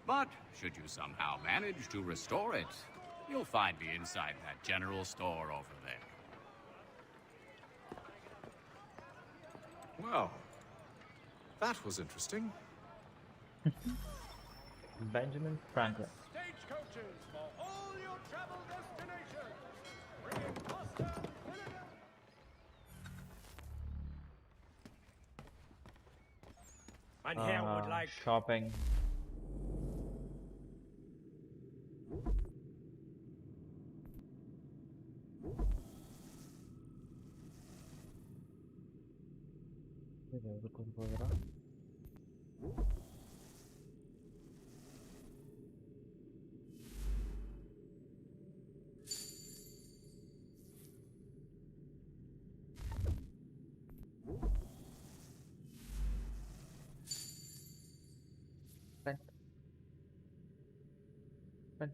Speaker 23: But should you somehow manage to restore it, you'll find me inside that general store over there.
Speaker 22: Well, that was interesting.
Speaker 3: Benjamin Franklin.
Speaker 12: Stagecoaches for all your travel destinations. Bringing Costa, and here would like
Speaker 3: shopping.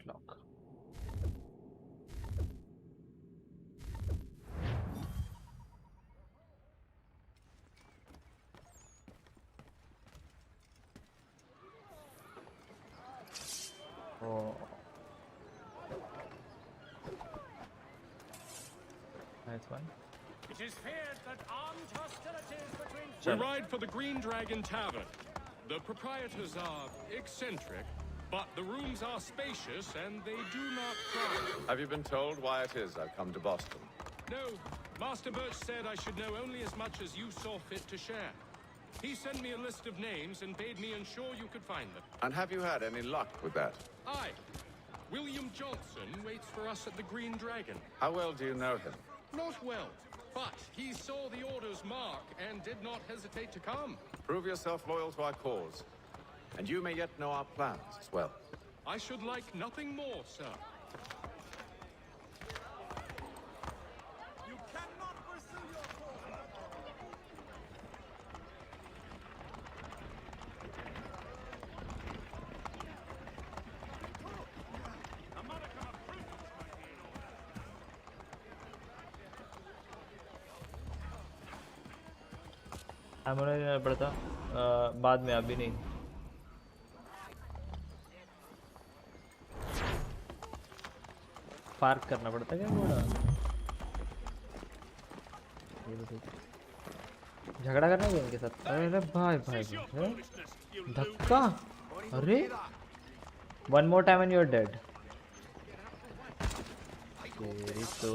Speaker 3: Lock. Oh. Nice one.
Speaker 12: It is feared that armed hostilities between...
Speaker 2: We ride for the Green Dragon Tavern. The proprietors are eccentric, but the rooms are spacious and they do not crowd.
Speaker 22: Have you been told why it is I've come to Boston?
Speaker 2: No, Master Birch said I should know only as much as you saw fit to share. He sent me a list of names and bade me ensure you could find them.
Speaker 22: And have you had any luck with that?
Speaker 2: Aye. William Johnson waits for us at the Green Dragon.
Speaker 22: How well do you know him?
Speaker 2: Not well, but he saw the Order's mark and did not hesitate to come.
Speaker 22: Prove yourself loyal to our cause. And you may yet know our plans as well.
Speaker 2: I should like nothing more, sir.
Speaker 17: You cannot pursue your cause.
Speaker 3: MO नहीं लेना पड़ता बाद में, अभी नहीं। Park करना पड़ता क्या घोड़ा? झगड़ा करना है इनके साथ। अरे भाई भाई धक्का। अरे one more time and you are dead. तेरी तो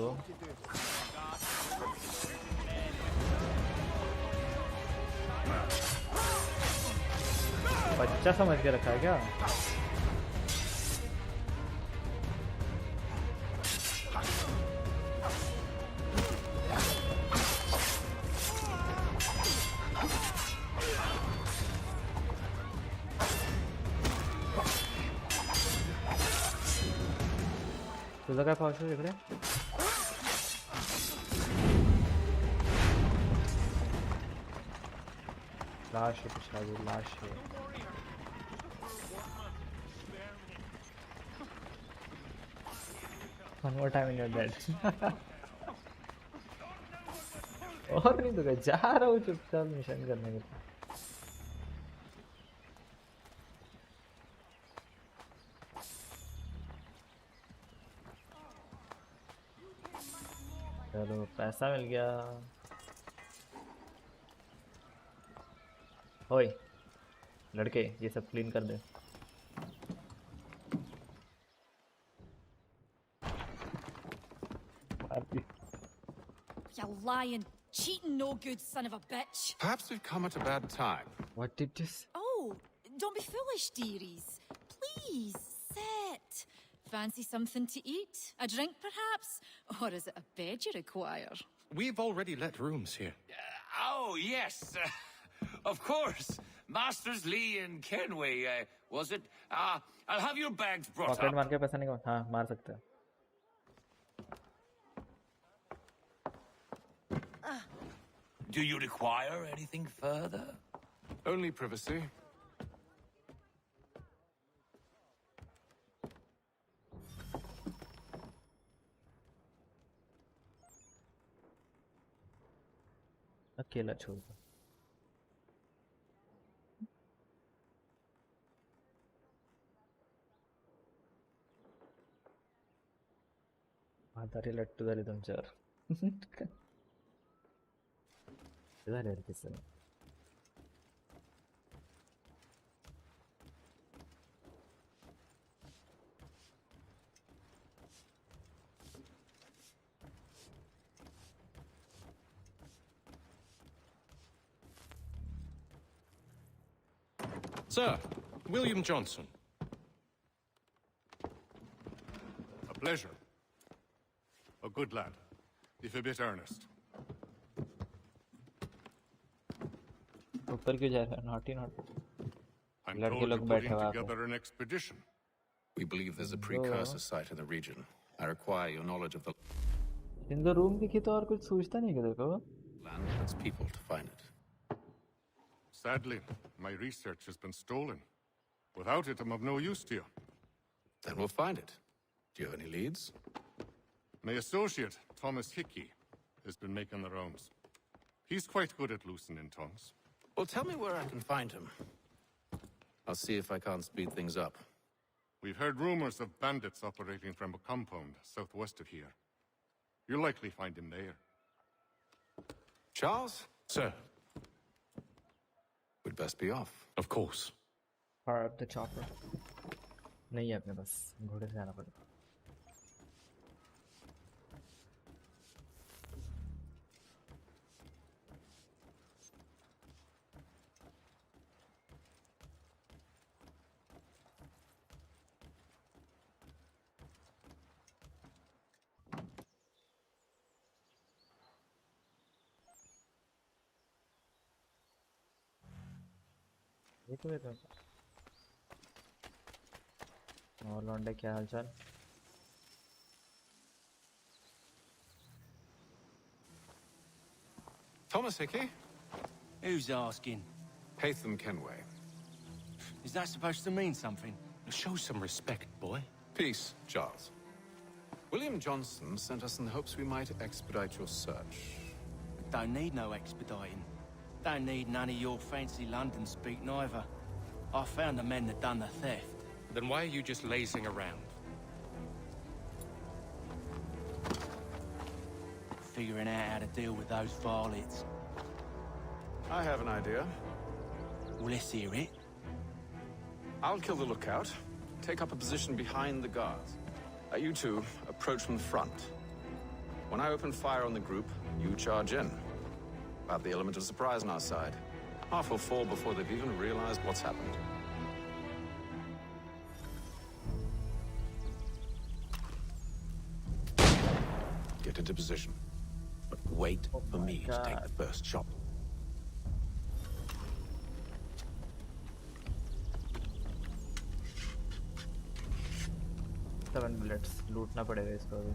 Speaker 3: बच्चा समझ के रखा है क्या? तुझा काय पावसाळ इकडे? लाश है पिछाड़ी, लाश है। One more time and you're dead. और नहीं तो क्या, जा रहा हूँ चुपचाप मिशन करने के लिए। चलो पैसा मिल गया। ओए लड़के ये सब क्लीन कर दे।
Speaker 4: You lying, cheating, no good son of a bitch.
Speaker 22: Perhaps we've come at a bad time.
Speaker 3: What did this?
Speaker 4: Oh, don't be foolish, dearies. Please, sit. Fancy something to eat? A drink, perhaps? Or is it a bed you require?
Speaker 2: We've already let rooms here.
Speaker 5: Oh, yes. Of course. Masters Lee and Kenway, was it? I'll have your bags brought
Speaker 3: pocket
Speaker 5: up.
Speaker 3: मार के पैसा नहीं, हाँ मार सकते हैं।
Speaker 5: Do you require anything further?
Speaker 22: Only privacy.
Speaker 3: अकेला छोड़ दो। म्हातारी लट्टू झाली तुमच्यावर। झाले रे किस्से।
Speaker 2: Sir, William Johnson.
Speaker 6: A pleasure. A good lad, if a bit earnest.
Speaker 3: ऊपर क्यों जा रहा है? Naughty not.
Speaker 6: I'm
Speaker 3: लड़के
Speaker 6: told
Speaker 3: लोग
Speaker 6: you're
Speaker 3: बैठे
Speaker 6: putting
Speaker 3: हुए
Speaker 6: together an expedition.
Speaker 22: We believe there's a precursor site in the region. I require your knowledge of the
Speaker 3: इन दो रूम दिखी तो और कुछ सूझता नहीं किधर को?
Speaker 22: land and its people to find it.
Speaker 6: Sadly, my research has been stolen. Without it, I'm of no use to you.
Speaker 22: Then we'll find it. Do you have any leads?
Speaker 6: My associate, Thomas Hickey, has been making the rounds. He's quite good at loosening tongues.
Speaker 22: Well, tell me where I can find him. I'll see if I can't speed things up.
Speaker 6: We've heard rumors of bandits operating from a compound southwest of here. You'll likely find him there.
Speaker 22: Charles?
Speaker 2: Sir.
Speaker 22: We'd best be off.
Speaker 2: Of course.
Speaker 3: Fire up the chopper. नहीं है अपने पास, घोड़े से जाना पड़ेगा। ये तो और लौंडे क्या हालचाल?
Speaker 22: Thomas Hickey?
Speaker 9: Who's asking?
Speaker 22: Haytham Kenway.
Speaker 9: Is that supposed to mean something? Show some respect, boy.
Speaker 22: Peace, Charles. William Johnson sent us in the hopes we might expedite your search.
Speaker 9: Don't need no expediting. Don't need none of your fancy London speak neither. I found the men that done the theft.
Speaker 2: Then why are you just lazing around?
Speaker 9: Figuring out how to deal with those varlets.
Speaker 22: I have an idea.
Speaker 9: Well, let's hear it.
Speaker 22: I'll kill the lookout, take up a position behind the guards. You two approach from the front. When I open fire on the group, you charge in. About the element of surprise on our side. Half will fall before they've even realized what's happened. Get into position. But wait for me to take the first shot.
Speaker 3: 7 bullets लूटना पड़ेगा इसको अभी।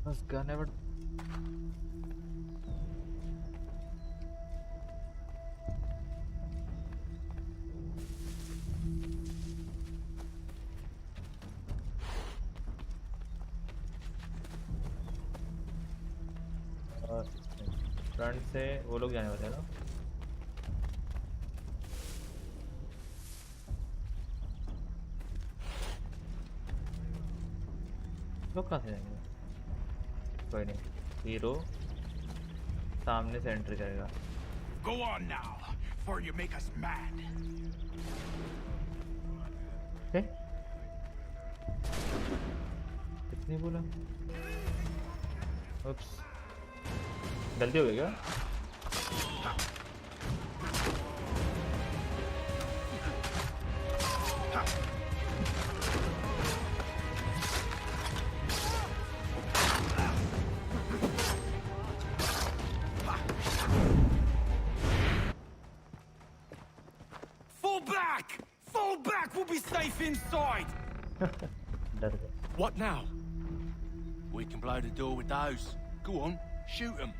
Speaker 3: बस gun ever front से वो लोग जाने वाले हैं ना। लोग कहाँ से जाएंगे? कोई नहीं, हीरो सामने से एंटर करेगा।
Speaker 7: Go on now, before you make us mad.
Speaker 3: कितनी बोला? उप्स, गलती हो गई क्या?
Speaker 7: Fall back! We'll be safe inside!
Speaker 2: What now?
Speaker 9: We can blow the door with those. Go on, shoot them.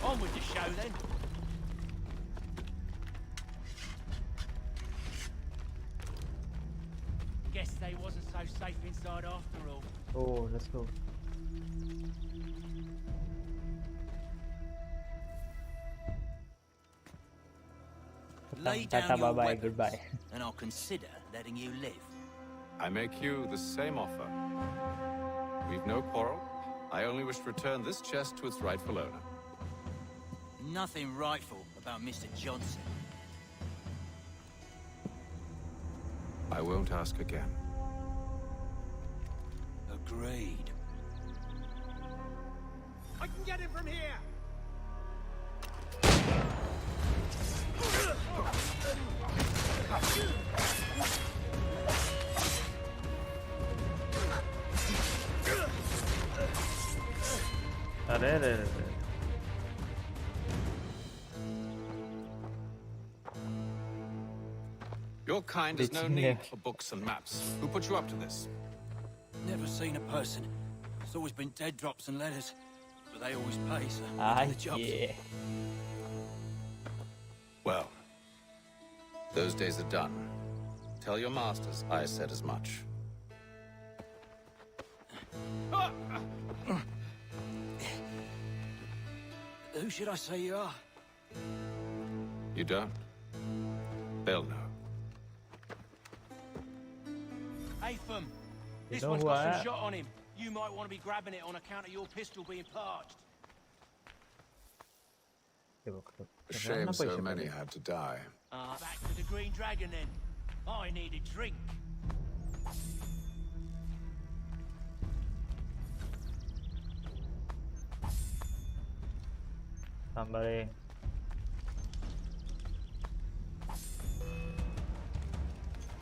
Speaker 9: On with the show then. Guess they wasn't so safe inside after all.
Speaker 3: Oh, let's go.
Speaker 9: Lay down your weapons, goodbye. And I'll consider letting you live.
Speaker 22: I make you the same offer. We've no quarrel. I only wish to return this chest to its rightful owner.
Speaker 9: Nothing rightful about Mr. Johnson.
Speaker 22: I won't ask again.
Speaker 9: Agreed.
Speaker 7: I can get him from here!
Speaker 3: अरे रे रे रे।
Speaker 22: Your kind has no need for books and maps. Who put you up to this?
Speaker 9: Never seen a person. It's always been dead drops and letters. But they always pay, so the job's...
Speaker 3: yeah.
Speaker 22: Well, those days are done. Tell your masters I said as much.
Speaker 9: Who should I say you are?
Speaker 22: You don't? They'll know.
Speaker 9: Haytham, this
Speaker 3: know
Speaker 9: one's
Speaker 3: who
Speaker 9: got
Speaker 3: I
Speaker 9: some
Speaker 3: am?
Speaker 9: shot on him. You might want to be grabbing it on account of your pistol being parched.
Speaker 22: A shame so many had to die.
Speaker 9: Back to the Green Dragon then. I need a drink.
Speaker 3: Somebody.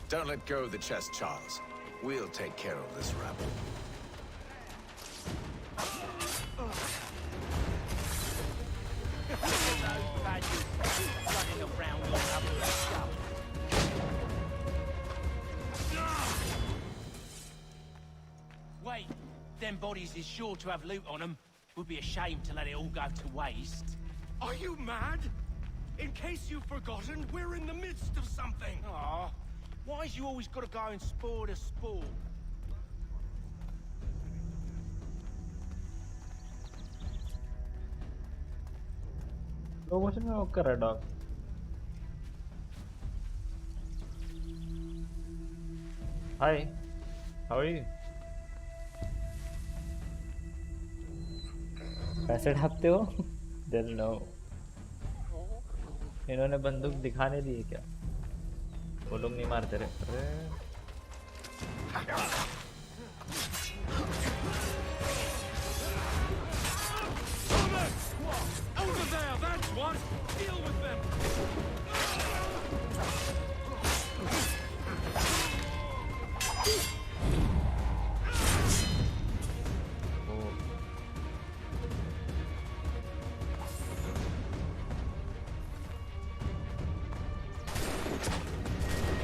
Speaker 22: Don't let go of the chest, Charles. We'll take care of this rabble.
Speaker 9: Wait, them bodies is sure to have loot on them. Would be a shame to let it all go to waste.
Speaker 7: Are you mad? In case you've forgotten, we're in the midst of something.
Speaker 9: Aw, why's you always gotta go and spoil the sport?
Speaker 3: Slow motion में walk कर रहा है dog. Hi, how are you? पैसे ढापते हो? They'll know. इन्होंने बंदूक दिखाने दी है क्या? वो लोग नहीं मारते रहे.
Speaker 2: Over there, that's what! Deal with them!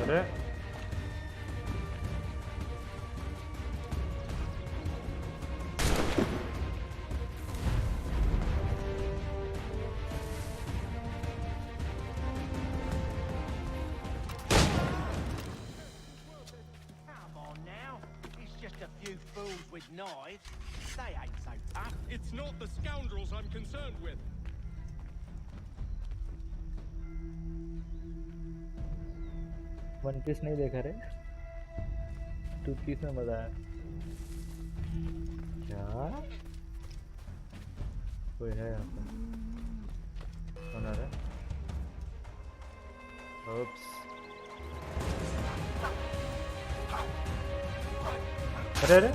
Speaker 3: अरे
Speaker 9: With knives, they ain't so tough.
Speaker 2: It's not the scoundrels I'm concerned with.
Speaker 3: One piece नहीं देखा रे? टू पीस में मजा है. क्या? कोई है यहाँ पे? कौन आ रहा है? Oops. अरे अरे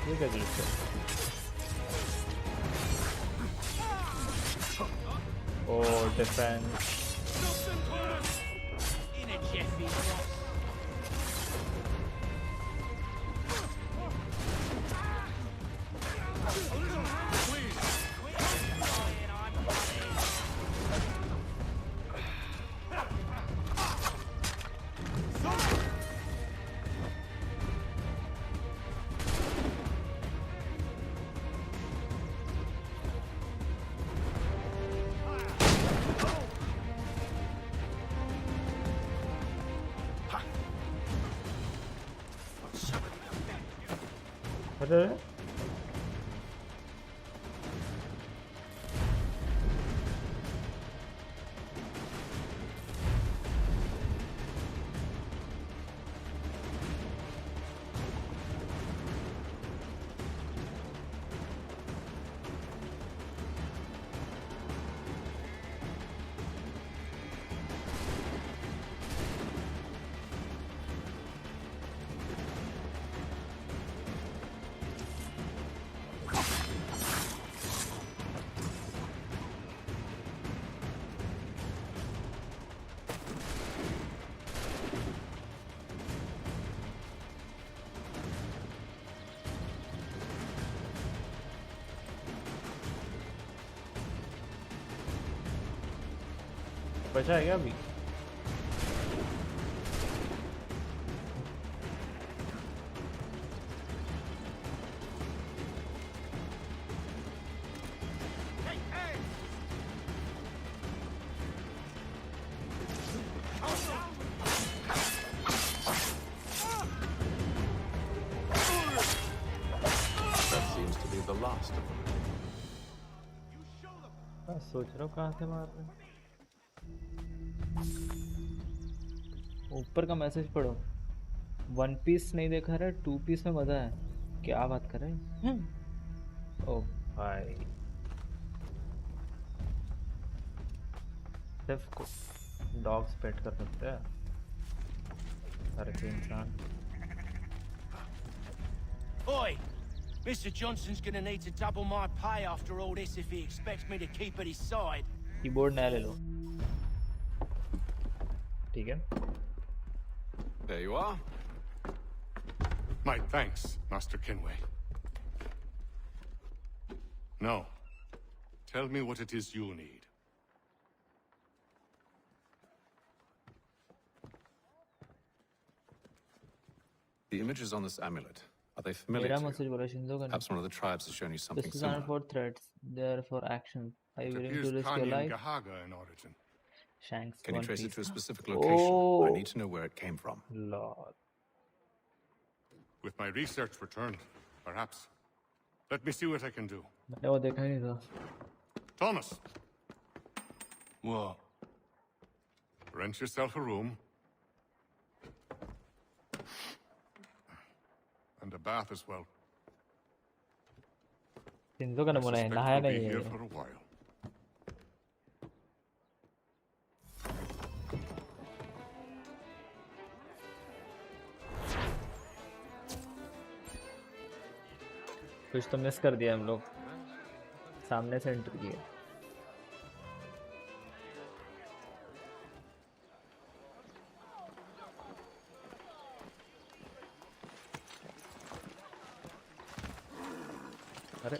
Speaker 3: ये क्या चीज़ है? Oh, defense.
Speaker 9: In a Jeffy boss.
Speaker 3: अरे बचा है क्या अभी?
Speaker 22: That seems to be the last of them.
Speaker 3: मैं सोच रहा हूँ कहाँ से मार रहे हैं. ऊपर का मैसेज पढ़ो. वन पीस नहीं देखा रहा, टू पीस में मजा है. क्या बात कर रहे हैं? ओ भाई सिर्फ डॉग्स पेट कर सकते हैं हर एक इंसान.
Speaker 9: Oi! Mr. Johnson's gonna need to double my pay after all this if he expects me to keep at his side.
Speaker 3: Keyboard नया ले लो. ठीक है.
Speaker 22: There you are.
Speaker 6: My thanks, Master Kenway. Now, tell me what it is you need.
Speaker 22: The images on this amulet, are they familiar to you? Perhaps one of the tribes has shown you something
Speaker 3: This is
Speaker 22: similar.
Speaker 3: not for threats, they are for actions. Are you
Speaker 6: It
Speaker 3: willing
Speaker 6: appears
Speaker 3: to risk your
Speaker 6: Kanyan
Speaker 3: life?
Speaker 6: Gahaga in origin.
Speaker 3: Shanks.
Speaker 22: Can you
Speaker 3: one
Speaker 22: trace it
Speaker 3: piece.
Speaker 22: to a specific location?
Speaker 3: Oh.
Speaker 22: I need to know where it came from.
Speaker 3: Lord.
Speaker 6: With my research returned, perhaps. Let me see what I can do.
Speaker 3: मैंने वो देखा ही नहीं था.
Speaker 6: Thomas!
Speaker 18: What?
Speaker 6: Rent yourself a room. And a bath as well.
Speaker 3: Sindhu का नमूना है,
Speaker 6: Suspect
Speaker 3: नहाया
Speaker 6: we'll
Speaker 3: नहीं
Speaker 6: be
Speaker 3: है.
Speaker 6: here
Speaker 3: ये.
Speaker 6: for a while.
Speaker 3: कुछ तो मिस कर दिया हम लोग. सामने से एंटर किया. अरे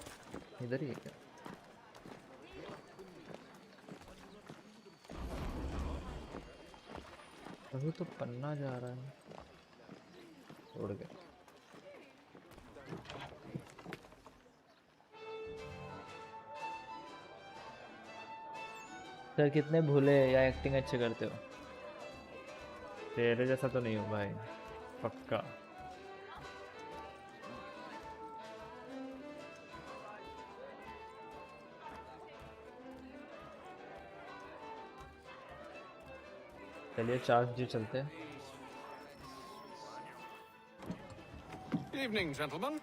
Speaker 3: इधर ही है क्या? अभी तो पन्ना जा रहा है. छोड़ गया. सर कितने भूले या एक्टिंग अच्छे करते हो. तेरे जैसा तो नहीं हूँ भाई, पक्का. चलिए 4G चलते हैं.
Speaker 22: Evening, gentlemen.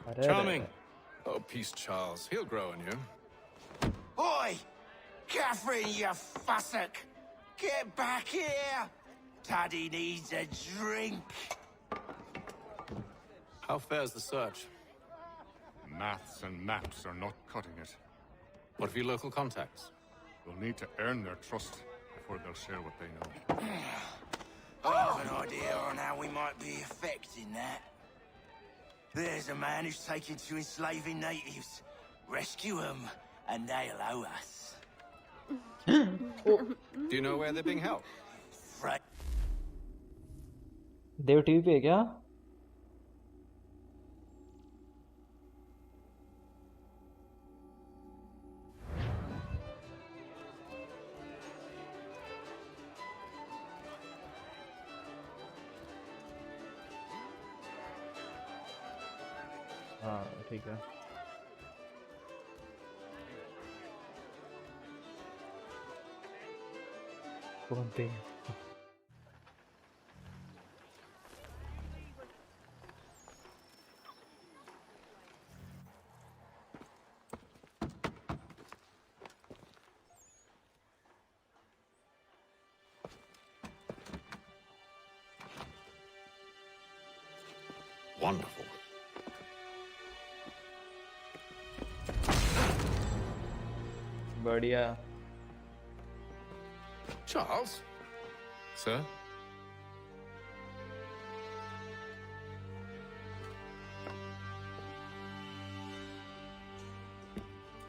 Speaker 3: अरे
Speaker 22: Charming. Oh, peace, Charles. He'll grow on you.
Speaker 9: Oi! Catherine, you fussock! Get back here! Taddy needs a drink.
Speaker 22: How fares the search?
Speaker 6: Maths and maps are not cutting it.
Speaker 22: What of your local contacts?
Speaker 6: We'll need to earn their trust before they'll share what they know.
Speaker 9: I have an idea on how we might be affecting that. There's a man who's taken to enslaving natives. Rescue them, and they'll owe us.
Speaker 22: Do you know where they're being held?
Speaker 3: Dev TV पे है क्या? हाँ ठीक है. कौन थे?
Speaker 22: Wonderful.
Speaker 3: बढ़िया.
Speaker 22: Charles? Sir?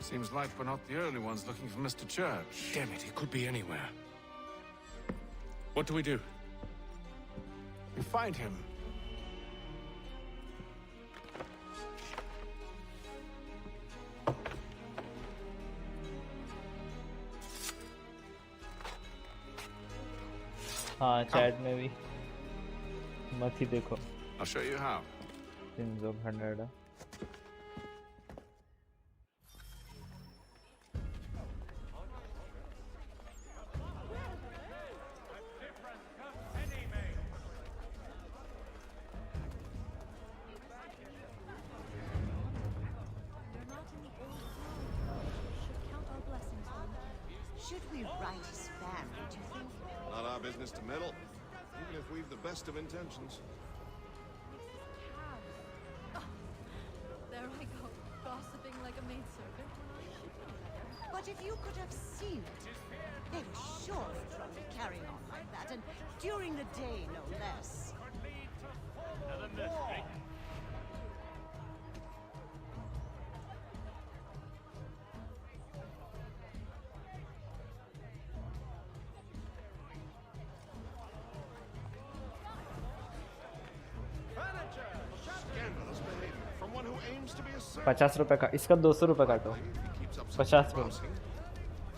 Speaker 22: Seems like we're not the only ones looking for Mr. Church.
Speaker 2: Damn it, he could be anywhere. What do we do?
Speaker 22: You find him.
Speaker 3: हाँ चैट में भी मत ही देखो.
Speaker 22: I'll show you how.
Speaker 3: Sins of 100.
Speaker 11: Should we right his family, do you think?
Speaker 16: Not our business to meddle, even if we've the best of intentions.
Speaker 11: But if you could have seen it, they were sure of trouble carrying on like that, and during the day, no less.
Speaker 7: Scandalous behavior from one who aims to be a servant.
Speaker 3: 50 रुपए का इसका 200 रुपए काटो 50 रुपए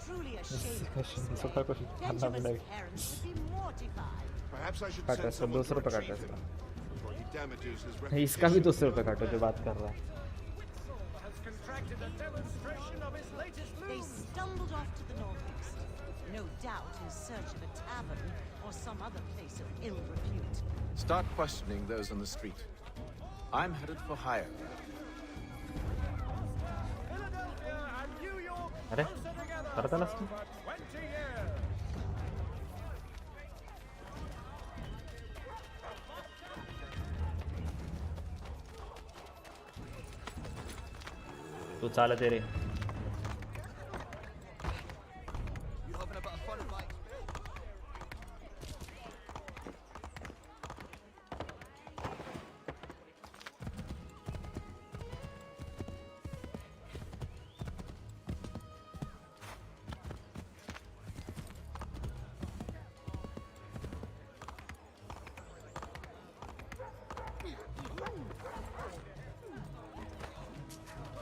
Speaker 11: Truly a
Speaker 3: इसका कुछ खाना पड़ेगा
Speaker 11: parents would be mortified.
Speaker 7: Perhaps I should
Speaker 3: काटो
Speaker 7: send
Speaker 3: इसका
Speaker 7: someone
Speaker 3: 200
Speaker 7: to
Speaker 3: रुपए काटो
Speaker 7: retrieve him before he damages his
Speaker 3: इसका भी
Speaker 7: reputation.
Speaker 3: 200 रुपए काटो जो बात कर रहा है
Speaker 14: Has contracted a demonstration of his latest
Speaker 11: They
Speaker 14: move.
Speaker 11: stumbled off to the northeast, no doubt in search of a tavern or some other place of ill repute.
Speaker 22: Start questioning those on the street. I'm headed for hire.
Speaker 14: Philadelphia and New York
Speaker 3: अरे
Speaker 14: closer together
Speaker 3: करता
Speaker 14: for
Speaker 3: लस्की
Speaker 14: over 20 years.
Speaker 3: तू चाल तेरे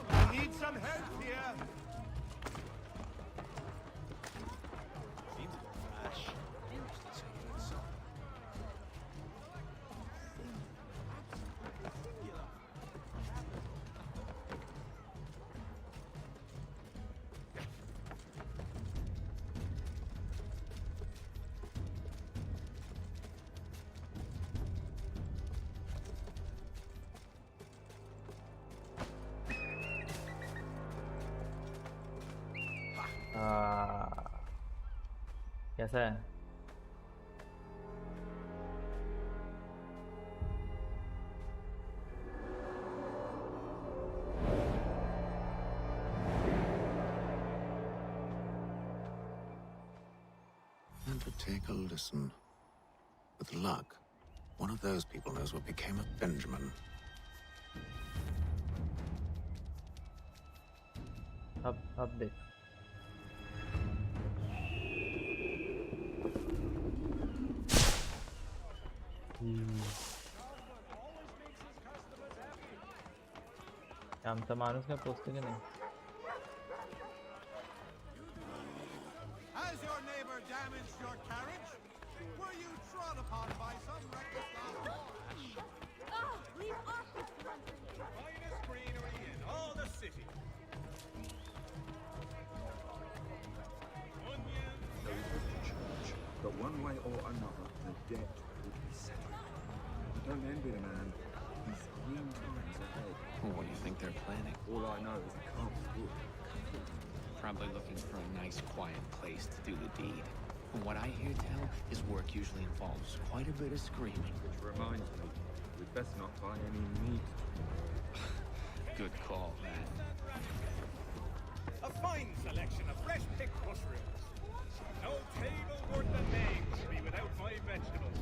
Speaker 7: I need some help here.
Speaker 3: कैसा है
Speaker 13: And to take a listen. With luck, one of those people knows what became of Benjamin.
Speaker 3: अब देख हम तो मानुस में पूछते कि नहीं
Speaker 7: Has your neighbor damaged your carriage? Were you trod upon by some reckless lash?
Speaker 14: Oh, leave off this one. Finest greenery in all the city.
Speaker 16: No church, but one way or another, the debt will be settled. Don't envy the man. He's green times ahead.
Speaker 15: What do you think they're planning?
Speaker 16: All I know is the cart's good.
Speaker 15: Probably looking for a nice, quiet place to do the deed. From what I hear tell, his work usually involves quite a bit of screaming.
Speaker 16: Which reminds me, we'd best not buy any meat.
Speaker 15: Good call, man.
Speaker 14: A fine selection of fresh-picked mushrooms. No table worth a name would be without my vegetables.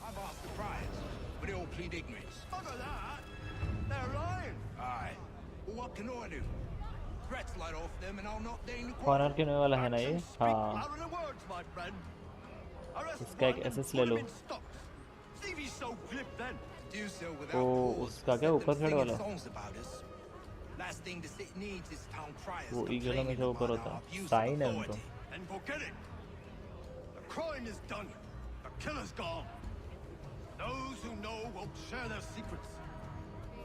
Speaker 9: I've asked the priors, but they all plead ignorance.
Speaker 7: Bugger that! They're lying!
Speaker 9: Aye. Well, what can I do? Threats light off them and I'll knock down the
Speaker 3: corner के होने वाला है ना ये हाँ
Speaker 7: Louder than words, my friend. Arrest
Speaker 3: इसका एक
Speaker 7: one and
Speaker 3: SS
Speaker 7: put
Speaker 3: ले
Speaker 7: him
Speaker 3: low
Speaker 7: in stocks. See if he's so glib then.
Speaker 9: Do so
Speaker 3: वो
Speaker 9: without pause.
Speaker 3: उसका क्या ऊपर खड़े वाला
Speaker 9: Songs about us. Last thing the city needs is town criers
Speaker 3: वो ईगल
Speaker 9: complaining
Speaker 3: हमेशा ऊपर
Speaker 9: about
Speaker 3: होता
Speaker 9: our
Speaker 3: है
Speaker 9: abuse of
Speaker 3: साइन है
Speaker 9: authority.
Speaker 3: उनको
Speaker 7: And forget it. The crime is done. The killer's gone. Those who know won't share their secrets.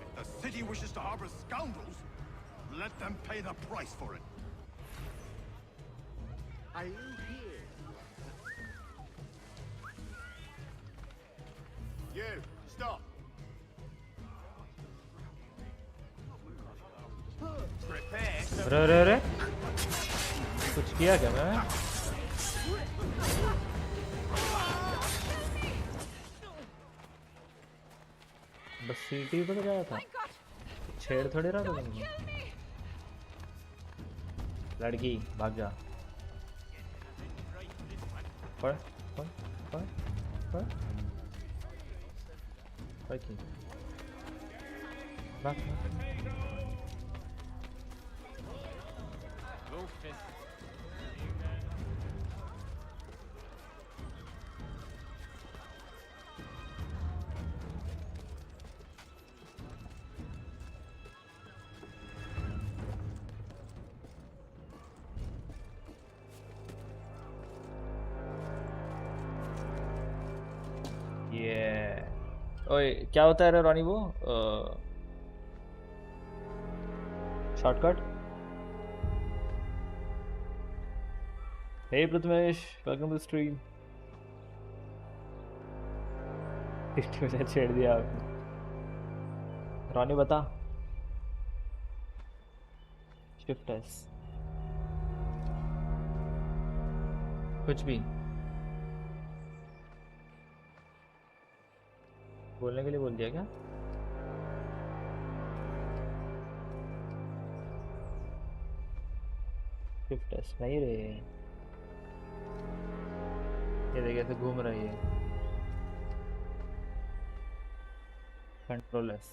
Speaker 7: If the city wishes to harbor scoundrels, let them pay the price for it.
Speaker 12: Are you here?
Speaker 7: Stop.
Speaker 3: अरे अरे अरे कुछ किया क्या मैं? बस सीटी पे तो गया था, छेड़ थोड़ी रहा था तुमने। लड़की भाग जा। पढ़ पढ़ पढ़ पढ़ पढ़ की भाग। ओए क्या होता है रे रॉनी वो shortcut? Hey Prathamesh, welcome to stream. 50% छेड़ दिया आपने। रॉनी बता। शिफ्ट एस कुछ भी बोलने के लिए बोल दिया क्या? शिफ्ट एस नहीं रे, ये देख ऐसे घूम रही है। कंट्रोल एस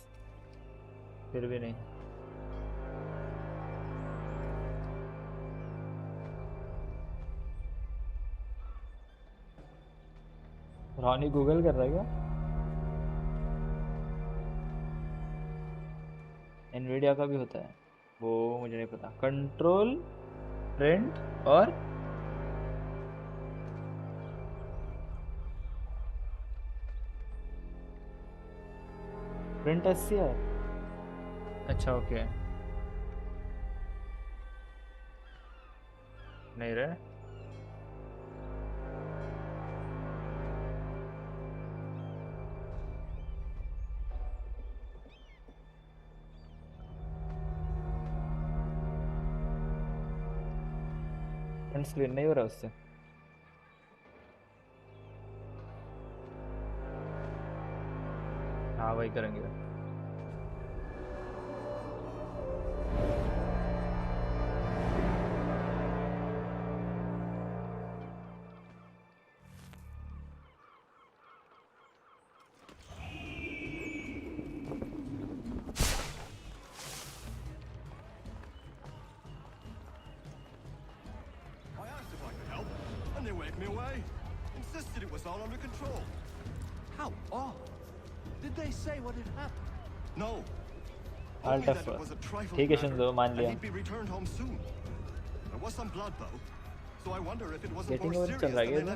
Speaker 3: फिर भी नहीं। रॉनी गूगल कर रहा है क्या? एनवीडिया का भी होता है वो, मुझे नहीं पता। कंट्रोल प्रिंट और प्रिंट एस है। अच्छा ओके, नहीं रहे। स्क्रीन नहीं हो रहा उससे। हाँ वही करेंगे। ठीक है शिंदो, मान लिया। गेटिंग ओवर चल रहा है क्या?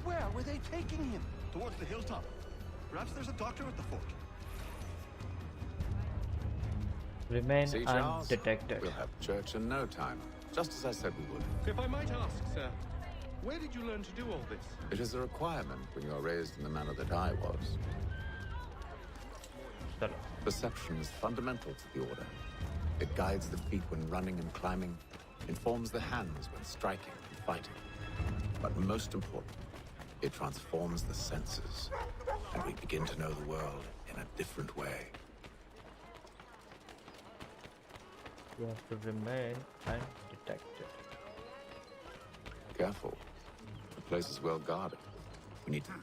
Speaker 7: Where were they taking him? Towards the hilltop. Perhaps there's a doctor at the fort.
Speaker 3: Remain undetected.
Speaker 22: We'll have church in no time, just as I said we would.
Speaker 2: If I might ask, sir, where did you learn to do all this?
Speaker 22: It is a requirement when you are raised in the manner that I was. Perception is fundamental to the order. It guides the feet when running and climbing, informs the hands when striking and fighting. But most important, it transforms the senses, and we begin to know the world in a different way.
Speaker 3: You have to remain undetected.
Speaker 22: Careful. The place is well guarded. We need to...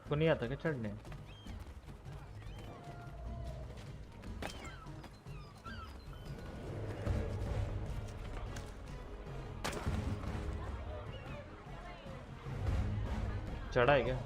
Speaker 3: को नहीं आता क्या चढ़ने? चढ़ा है क्या?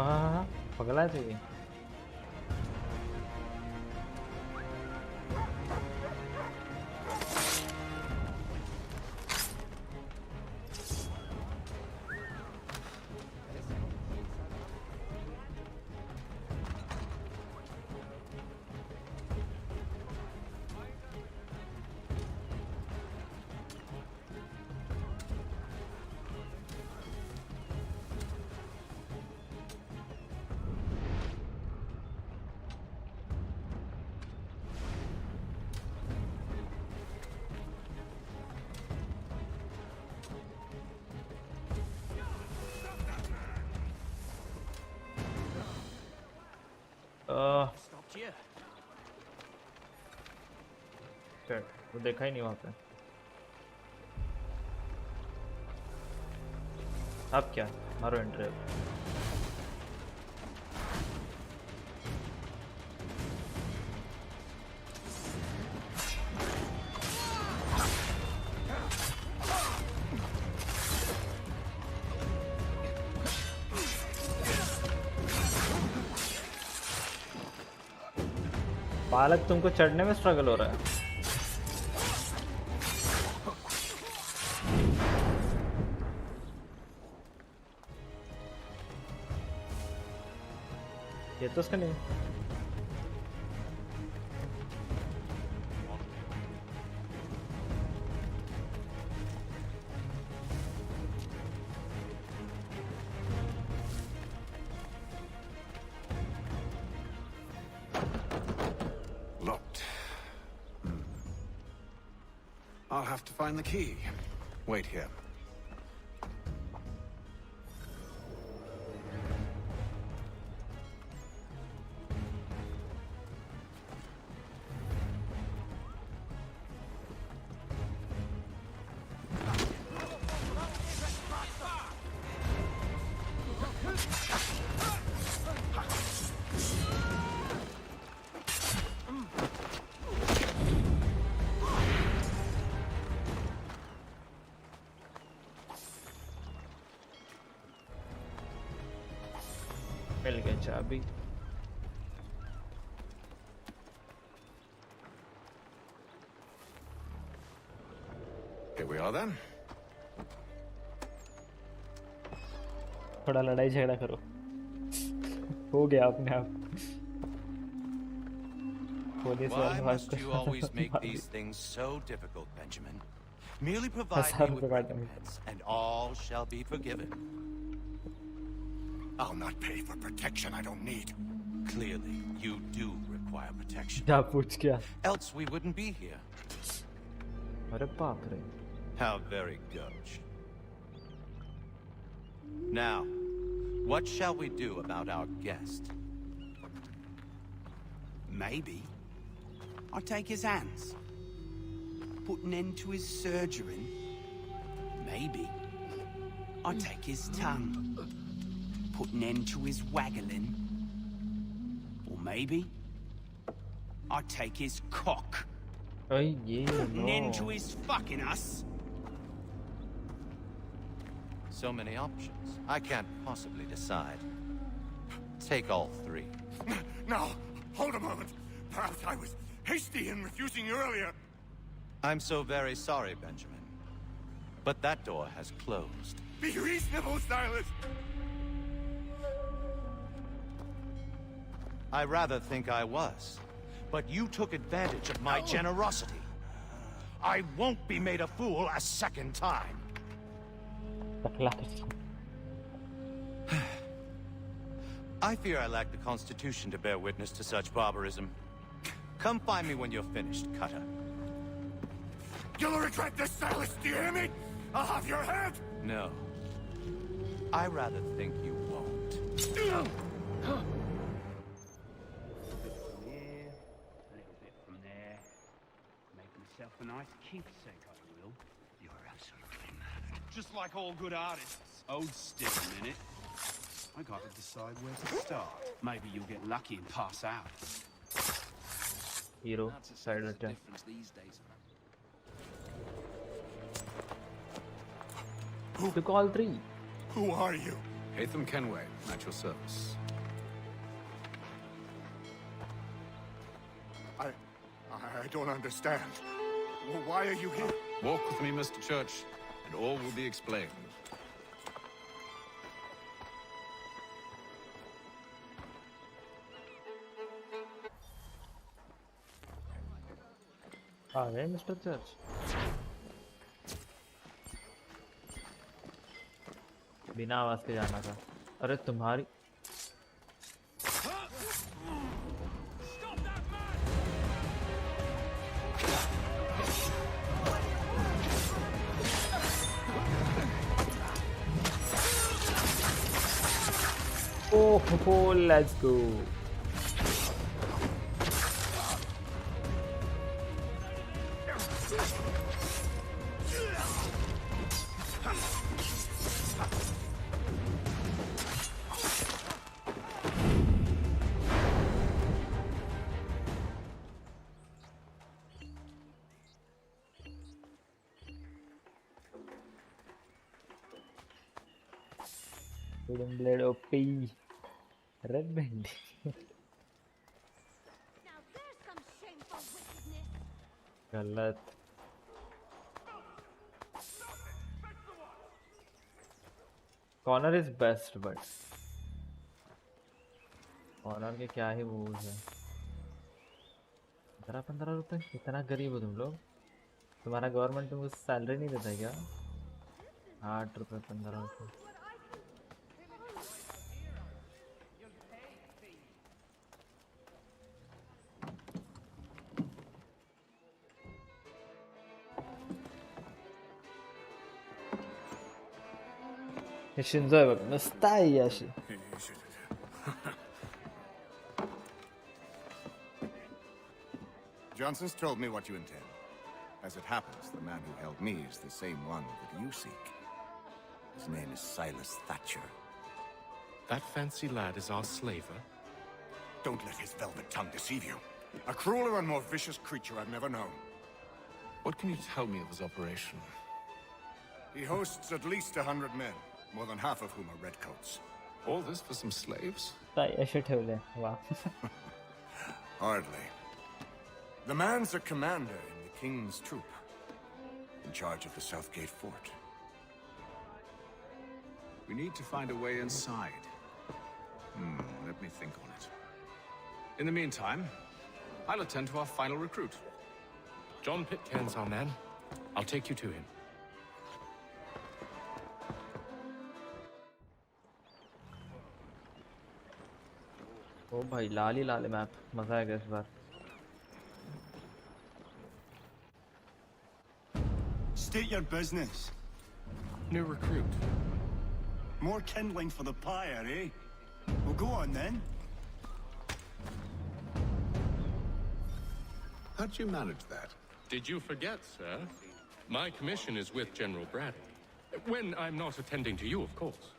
Speaker 3: हाँ पगला है तू वो देखा ही नहीं वहाँ पे अब क्या मारो एंट्री बालक तुमको चढ़ने में स्ट्रगल हो रहा है ये तो उसका नहीं
Speaker 13: Locked. I'll have to find the key. Wait here. मिल गई चाबी Here we are then.
Speaker 3: थोड़ा लड़ाई झगड़ा करो हो गया अपने आप
Speaker 9: Why must you always make these things so difficult, Benjamin? Merely provide me with recompense, and all shall be forgiven.
Speaker 18: I'll not pay for protection I don't need.
Speaker 9: Clearly, you do require protection.
Speaker 3: क्या पूछ क्या
Speaker 9: Else we wouldn't be here.
Speaker 3: अरे बाप रे
Speaker 9: How very gauche. Now, what shall we do about our guest?
Speaker 19: Maybe I'll take his hands, put an end to his surgery. Maybe I'll take his tongue, put an end to his waggling. Or maybe I'll take his cock,
Speaker 3: Oh yeah,
Speaker 19: put an end to his fucking us.
Speaker 9: So many options. I can't possibly decide. Take all three.
Speaker 18: Now, hold a moment. Perhaps I was hasty in refusing you earlier.
Speaker 9: I'm so very sorry, Benjamin. But that door has closed.
Speaker 18: Be reasonable, Silas.
Speaker 9: I rather think I was. But you took advantage of my generosity. I won't be made a fool a second time. I fear I lack the constitution to bear witness to such barbarism. Come find me when you're finished, Cutter.
Speaker 18: You'll regret this, Silas. Do you hear me? I'll have your head.
Speaker 9: No. I rather think you won't.
Speaker 15: A little bit from there. Make myself a nice keepsake, I will. You're absolutely mad. Just like all good artists. Hold still a minute. I gotta decide where to start. Maybe you'll get lucky and pass out.
Speaker 3: Hero side attack. Took all three.
Speaker 18: Who are you?
Speaker 22: Hatham Kenway, at your service.
Speaker 6: I don't understand. Why are you here?
Speaker 22: Walk with me, Mr. Church, and all will be explained.
Speaker 3: Hey, Mr. Church. बिना आवाज के जाना था. अरे तुम्हारी Oh, let's go. Wooden blade OP. Red band. गलत. Corner is best, but corner के क्या ही moves है. 15 रुपए इतना गरीब हो तुम लोग. तुम्हारा गवर्नमेंट तुमको सैलरी नहीं देता है क्या? 8 रुपए 15 रुपए. Shinzo bak nastayashi.
Speaker 6: Johnson's told me what you intend. As it happens, the man who held me is the same one that you seek. His name is Silas Thatcher.
Speaker 2: That fancy lad is our slaver?
Speaker 6: Don't let his velvet tongue deceive you. A crueler and more vicious creature I've never known.
Speaker 22: What can you tell me of his operation?
Speaker 6: He hosts at least 100 men, more than half of whom are redcoats.
Speaker 22: All this for some slaves?
Speaker 3: Wow.
Speaker 6: Hardly. The man's a commander in the King's troop, in charge of the Southgate Fort.
Speaker 22: We need to find a way inside. Let me think on it. In the meantime, I'll attend to our final recruit.
Speaker 2: John Pitcairn's our man. I'll take you to him.
Speaker 3: Oh भाई लाल ही लाल है map. मजा आएगा इस बार.
Speaker 7: State your business.
Speaker 2: New recruit.
Speaker 7: More kindling for the pyre, eh? Well, go on then.
Speaker 22: How'd you manage that?
Speaker 2: Did you forget, sir? My commission is with General Braddock. When I'm not attending to you, of course.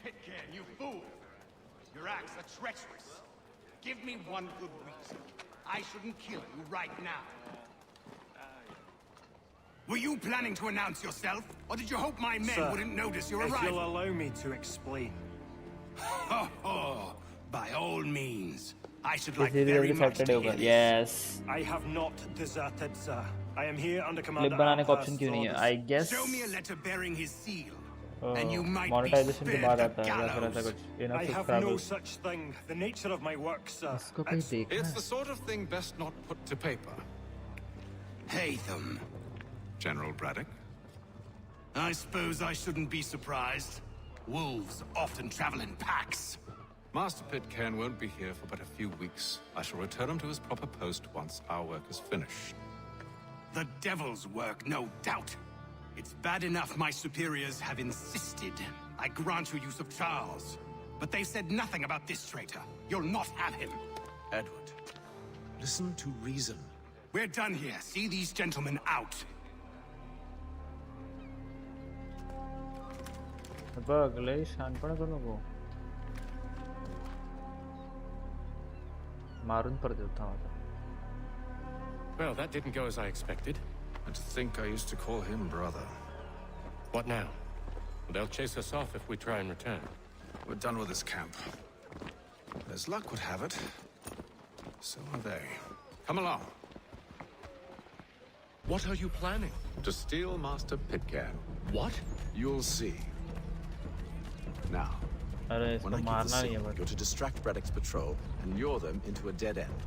Speaker 7: Pitcairn, you fool! Your acts are treacherous. Give me one good reason. I shouldn't kill you right now. Were you planning to announce yourself? Or did you hope my men wouldn't notice your arrival?
Speaker 8: If you'll allow me to explain.
Speaker 7: By all means. I should like very much to hear this.
Speaker 3: Yes.
Speaker 8: I have not deserted, sir. I am here under Commander
Speaker 3: Clip बनाने का option क्यों नहीं है? I guess.
Speaker 7: Show me a letter bearing his seal. And you might
Speaker 3: monetization के बाद आता है
Speaker 7: gallows.
Speaker 3: या फिर ऐसा कुछ.
Speaker 8: I have no such thing. The nature of my work, sir.
Speaker 22: It's the sort of thing best not put to paper.
Speaker 7: Hatham.
Speaker 22: General Braddock?
Speaker 7: I suppose I shouldn't be surprised. Wolves often travel in packs.
Speaker 22: Master Pitcairn won't be here for but a few weeks. I shall return him to his proper post once our work is finished.
Speaker 7: The devil's work, no doubt. It's bad enough my superiors have insisted I grant you use of Charles. But they said nothing about this traitor. You'll not have him.
Speaker 22: Edward, listen to reason.
Speaker 7: We're done here. See these gentlemen out.
Speaker 3: बघ लय शहाणपणा करू नको. मारून परत येतो आता.
Speaker 2: Well, that didn't go as I expected.
Speaker 22: And to think I used to call him brother.
Speaker 2: What now? They'll chase us off if we try and return.
Speaker 22: We're done with this camp. As luck would have it, so are they. Come along.
Speaker 2: What are you planning?
Speaker 22: To steal Master Pitcairn.
Speaker 2: What?
Speaker 22: You'll see. Now, when I give the signal, you're to distract Braddock's patrol and lure them into a dead end.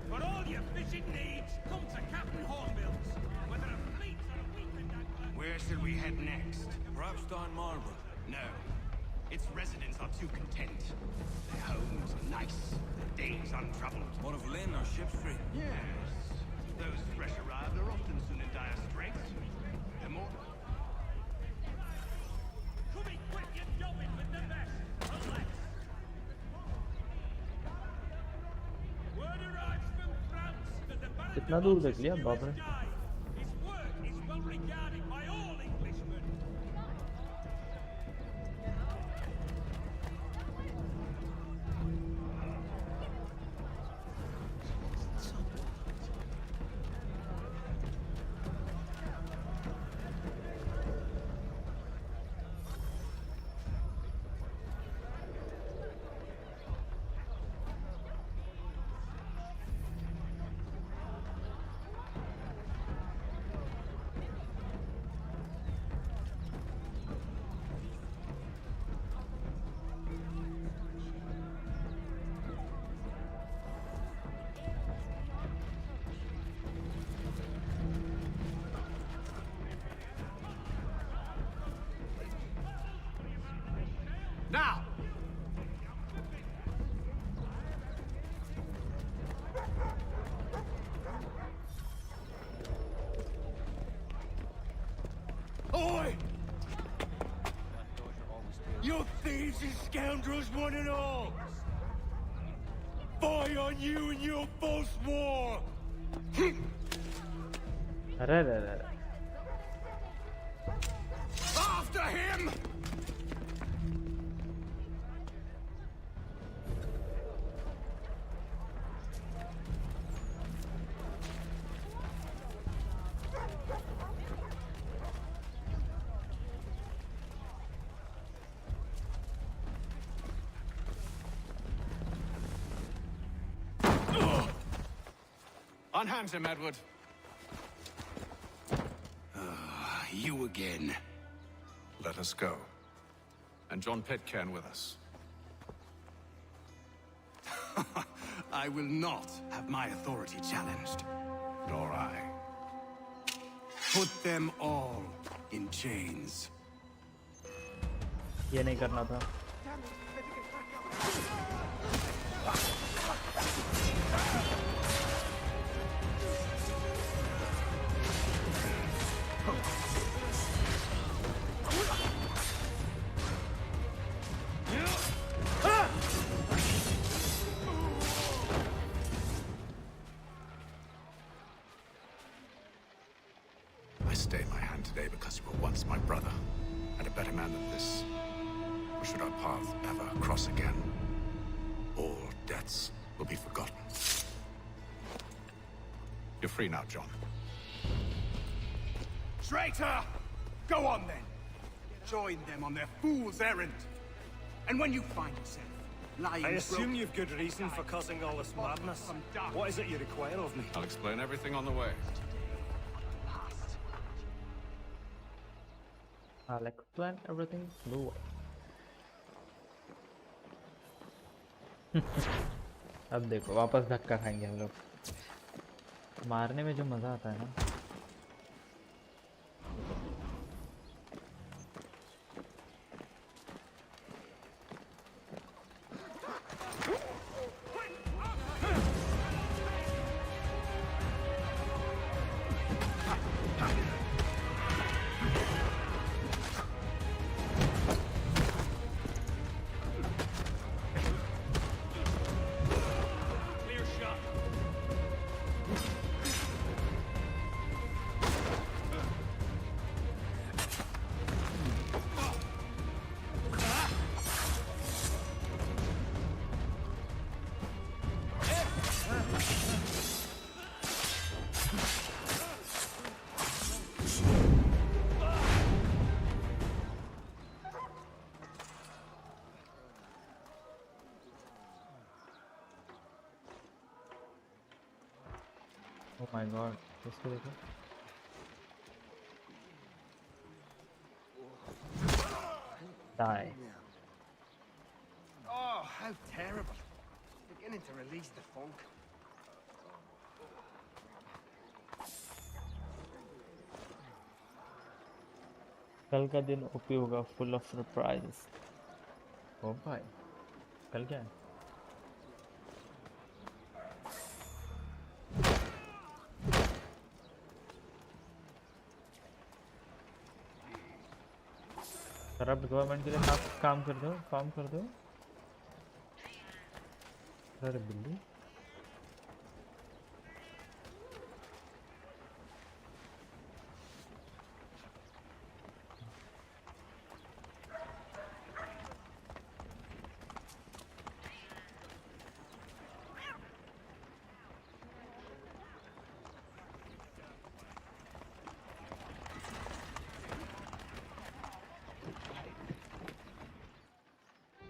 Speaker 10: For all your fishing needs, come to Captain Hornbill's. Whether a fleet or a weekend angler...
Speaker 9: Where should we head next? Perhaps down Marlborough?
Speaker 10: No. Its residents are too content. Their homes are nice, their days untroubled.
Speaker 9: What of Lynn or Ship Street?
Speaker 10: Yes. Those fresh arrived are often soon in dire straits. They're more... Come quick, you're going with the best. Relax. Word arrives from France that the Baron
Speaker 3: कितना दूर देख लिया बाप रे.
Speaker 10: His work is well regarded by all Englishmen.
Speaker 2: Now!
Speaker 10: Oi! You thieves and scoundrels, one and all! Fie on you and your false war!
Speaker 3: अरे रे रे.
Speaker 10: After him!
Speaker 22: Unhand him, Edward.
Speaker 9: You again.
Speaker 22: Let us go. And John Pitcairn with us.
Speaker 10: I will not have my authority challenged.
Speaker 22: Nor I.
Speaker 10: Put them all in chains.
Speaker 3: ये नहीं करना था.
Speaker 22: I stay my hand today because you were once my brother, and a better man than this. Or should our paths ever cross again, all debts will be forgotten. You're free now, John.
Speaker 10: Traitor! Go on then! Join them on their fool's errand! And when you find yourself lying...
Speaker 8: I assume you've good reason for causing all this madness. What is it you require of me?
Speaker 22: I'll explain everything on the way.
Speaker 3: I'll explain everything. No. अब देखो वापस धक्का खाएंगे हम लोग. मारने में जो मजा आता है ना. Oh my god, इसको देखो. Die.
Speaker 10: Oh, how terrible. Beginning to release the funk.
Speaker 3: कल का दिन ओपी होगा, full of surprises. ओ भाई, कल क्या है? करप्ट गवर्नमेंट के लिए काम कर दो. अरे बिल्ली.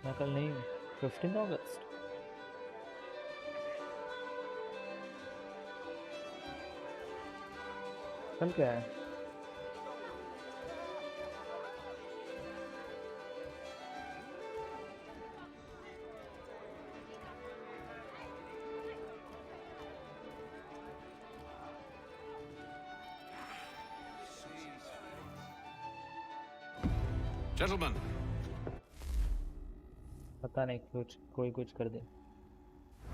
Speaker 3: मैं कल नहीं हूँ. 15 अगस्त. कल क्या है?
Speaker 22: Gentlemen.
Speaker 3: पता नहीं, कोई कुछ कर दे.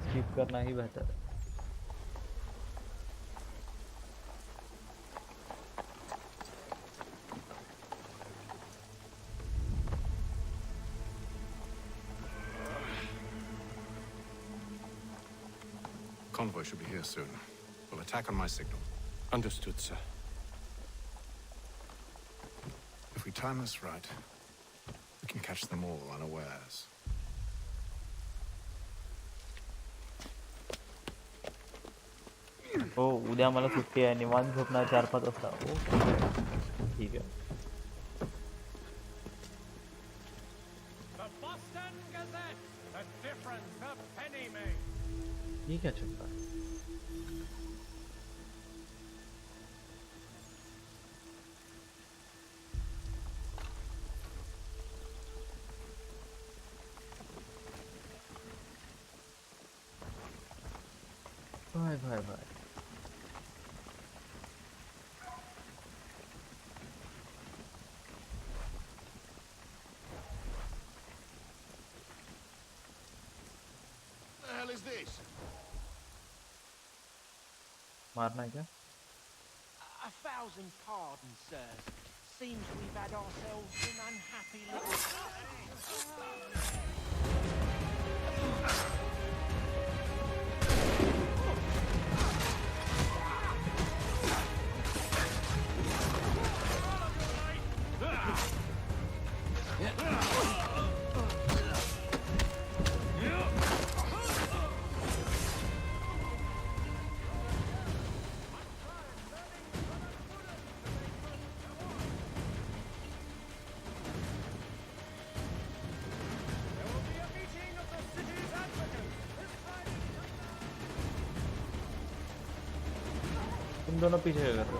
Speaker 3: स्किप करना ही बेहतर है.
Speaker 22: Convoy should be here soon. We'll attack on my signal.
Speaker 2: Understood, sir.
Speaker 22: If we time this right, we can catch them all unawares.
Speaker 3: हो, उद्या मला सुट्टी आहे. निवांत झोपणार 4-5 वाजता. ठीक आहे. ये क्या चल रहा है? भाई.
Speaker 18: The hell is this?
Speaker 3: मारना है क्या?
Speaker 9: 1,000 pardons, sirs. Seems we've had ourselves an unhappy little...
Speaker 3: तुम दोनों पीछे कर रहे हो.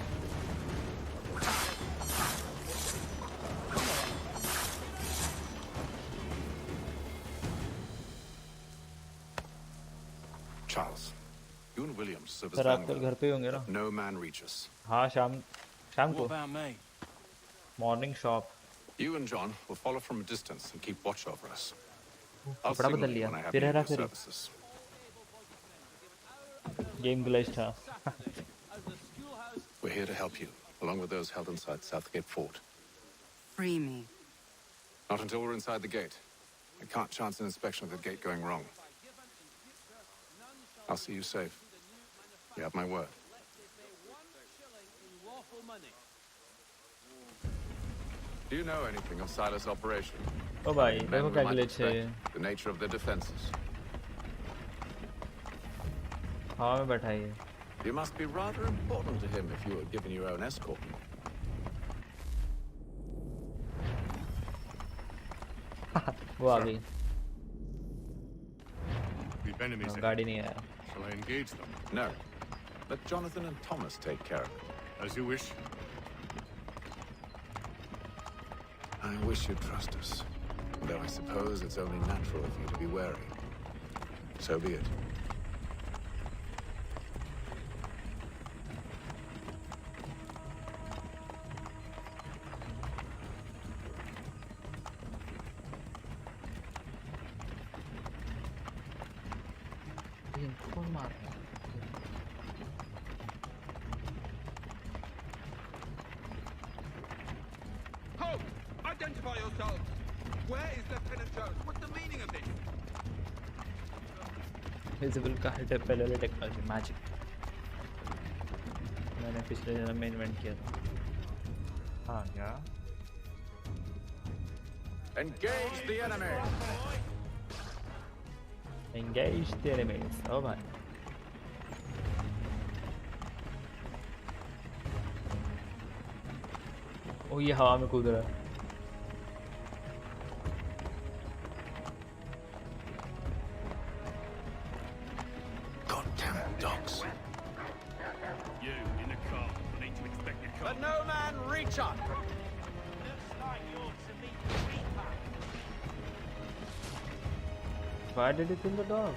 Speaker 22: Charles, you and William serve as
Speaker 3: sir आप कल घर पे ही होंगे ना?
Speaker 22: no man reaches.
Speaker 3: हाँ, शाम को.
Speaker 22: What about me?
Speaker 3: Morning shop.
Speaker 22: You and John will follow from a distance and keep watch over us. I'll
Speaker 3: कपड़ा
Speaker 22: signal
Speaker 3: बदल
Speaker 22: you
Speaker 3: लिया.
Speaker 22: when I have
Speaker 3: फिर
Speaker 22: need
Speaker 3: Hera
Speaker 22: of your
Speaker 3: Pheri.
Speaker 22: services.
Speaker 3: Game glitch था.
Speaker 22: We're here to help you, along with those held inside Southgate Fort.
Speaker 1: Free me.
Speaker 22: Not until we're inside the gate. I can't chance an inspection of the gate going wrong. I'll see you safe. You have my word. Do you know anything of Silas' operation?
Speaker 3: Oh भाई,
Speaker 22: Men
Speaker 3: देखो
Speaker 22: we
Speaker 3: क्या
Speaker 22: might
Speaker 3: glitch है.
Speaker 22: expect, the nature of their defenses.
Speaker 3: हाँ मैं बैठा ही है.
Speaker 22: You must be rather important to him if you were given your own escort.
Speaker 3: वो आ गई.
Speaker 17: We've enemies there.
Speaker 3: गाड़ी नहीं आया.
Speaker 17: Shall I engage them?
Speaker 22: No. Let Jonathan and Thomas take care of it.
Speaker 17: As you wish.
Speaker 22: I wish you'd trust us. Though I suppose it's only natural of you to be wary. So be it.
Speaker 20: Halt! Identify yourselves! Where is Lieutenant Jones? What's the meaning of this?
Speaker 3: Visible का है पहले वाली technology magic मैंने पिछले जन्म में invent किया था हाँ क्या
Speaker 22: Engage the enemy!
Speaker 3: Engage the enemies. Oh my. ओ ये हवा में कूद रहा है
Speaker 22: Goddamn dogs.
Speaker 8: You, in the car. I need to inspect your car.
Speaker 22: Let no man reach up!
Speaker 14: Looks like you're to meet the Reaper.
Speaker 3: Why did he kill the dog?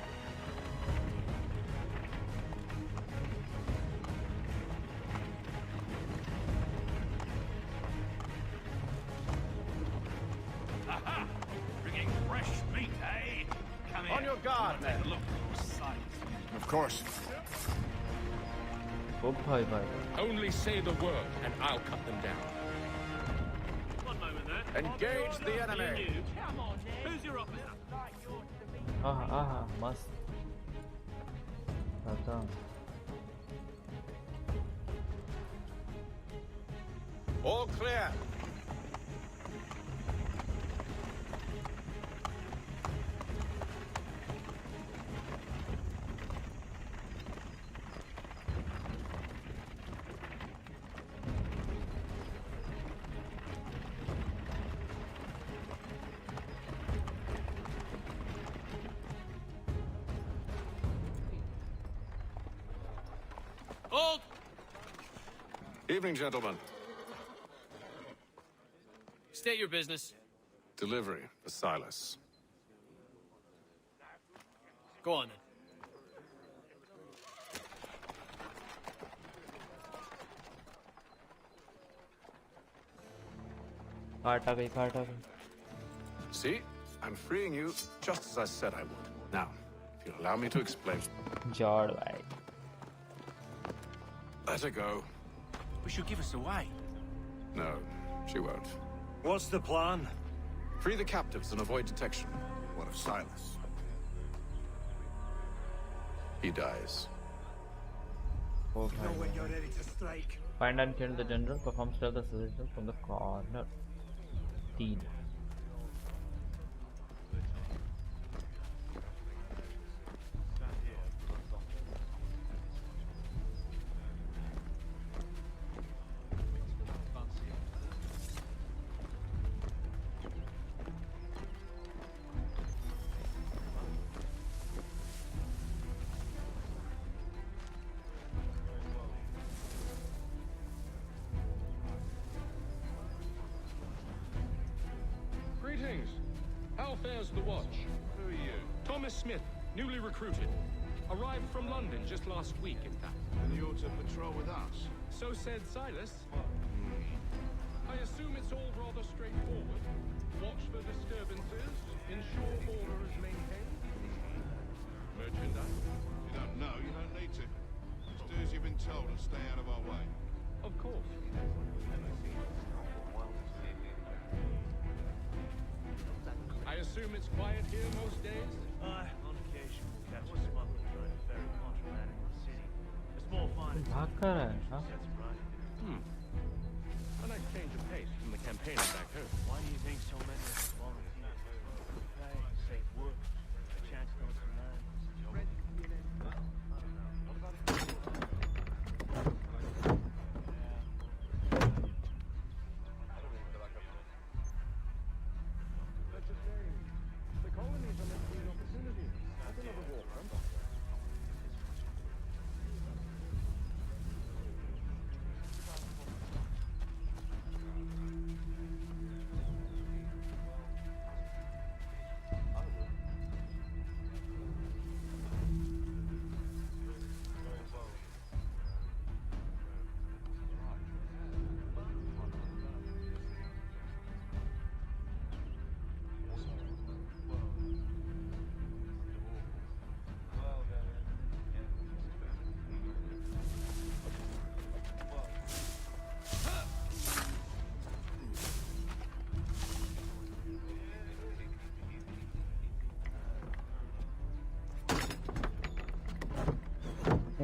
Speaker 8: Aha! Bringing fresh meat, eh? Come here.
Speaker 22: On your guard,
Speaker 8: Take a
Speaker 22: men.
Speaker 8: look at your sights.
Speaker 6: Of course.
Speaker 3: Oh bhai bhai.
Speaker 2: Only say the word and I'll cut them down.
Speaker 8: One moment there.
Speaker 22: Engage the enemy!
Speaker 14: Come on, then.
Speaker 8: Who's your officer?
Speaker 14: Like you're to meet
Speaker 3: aha mast आता
Speaker 22: All clear!
Speaker 8: Hold!
Speaker 22: Evening, gentlemen.
Speaker 8: State your business.
Speaker 22: Delivery for Silas.
Speaker 8: Go on then.
Speaker 3: काट आ गई
Speaker 22: See? I'm freeing you just as I said I would. Now, if you'll allow me to explain.
Speaker 3: जोड़ भाई
Speaker 22: Let her go.
Speaker 19: We should give us away.
Speaker 22: No, she won't.
Speaker 8: What's the plan?
Speaker 22: Free the captives and avoid detection.
Speaker 6: What of Silas?
Speaker 22: He dies.
Speaker 3: Oh,
Speaker 10: Know when you're ready to strike.
Speaker 3: Find and kill the general. Perform stealth assassination from the corner. 3.
Speaker 2: Greetings. How fares the watch?
Speaker 8: Who are you?
Speaker 2: Thomas Smith, newly recruited. Arrived from London just last week, in fact.
Speaker 7: And you're to patrol with us.
Speaker 2: So said Silas. I assume it's all rather straightforward. Watch for disturbances, ensure order is maintained. Merchandise?
Speaker 7: You don't know, you don't need to. Just do as you've been told and stay out of our way.
Speaker 2: Of course. I assume it's quiet here most days?
Speaker 8: Aye, on occasion we'll catch a smuggler trying to ferry contraband into the city. A small fine
Speaker 3: भाग कर रहा है हाँ?
Speaker 8: sets him right.
Speaker 2: A nice change of pace from the campaigning back home.
Speaker 8: Why do you think so many of us volunteer? Good pay, safe work, a chance to know some land.
Speaker 2: The colonies are meant to be an opportunity. That's another war front.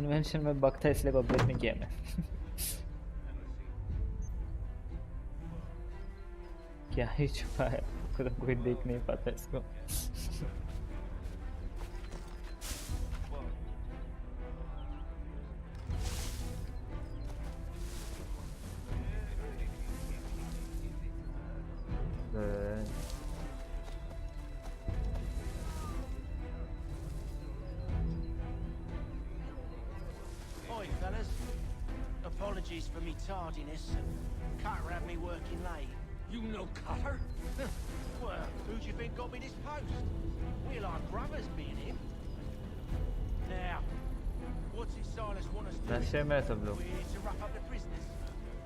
Speaker 3: Invention में bug था इसलिए publish नहीं किया मैं क्या ही छुपा है तो कोई देख नहीं पाता इसको
Speaker 19: Oi, fellas. Apologies for me tardiness. Cutter had me working late.
Speaker 5: You know Cutter?
Speaker 19: Well, who do you think got me this post? We're like brothers, me and him. Now, what's it Silas want us to do?
Speaker 3: नशे में सब लोग
Speaker 19: We're to wrap up the prisoners,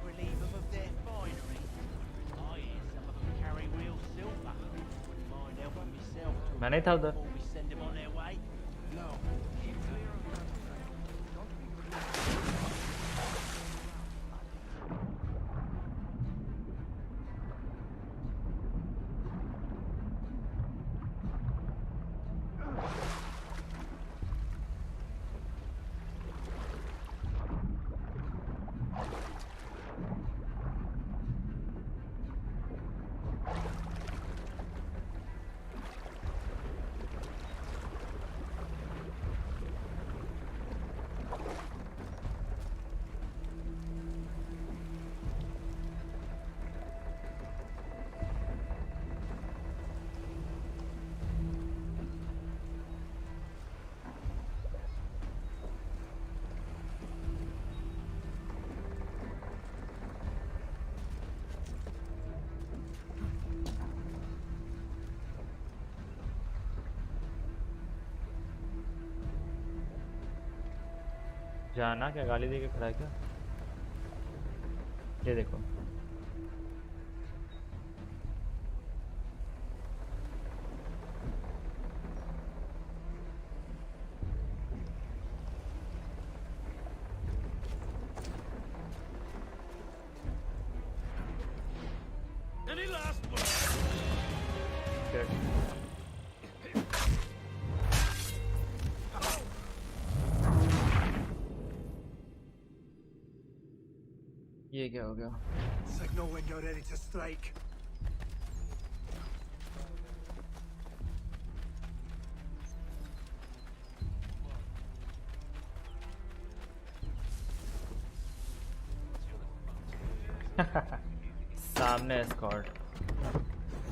Speaker 19: relieve them of their finery. I hear some of them carry real silver. Wouldn't mind helping myself to
Speaker 3: मैं नहीं था उधर
Speaker 19: before we send them on their way. No. Keep clear of that.
Speaker 3: जाना क्या गाली दे के खड़ा है क्या ये देखो
Speaker 5: Any last words?
Speaker 3: Good. ये क्या हो गया
Speaker 10: Signal when you're ready to strike.
Speaker 3: सामने एस्कॉर्ट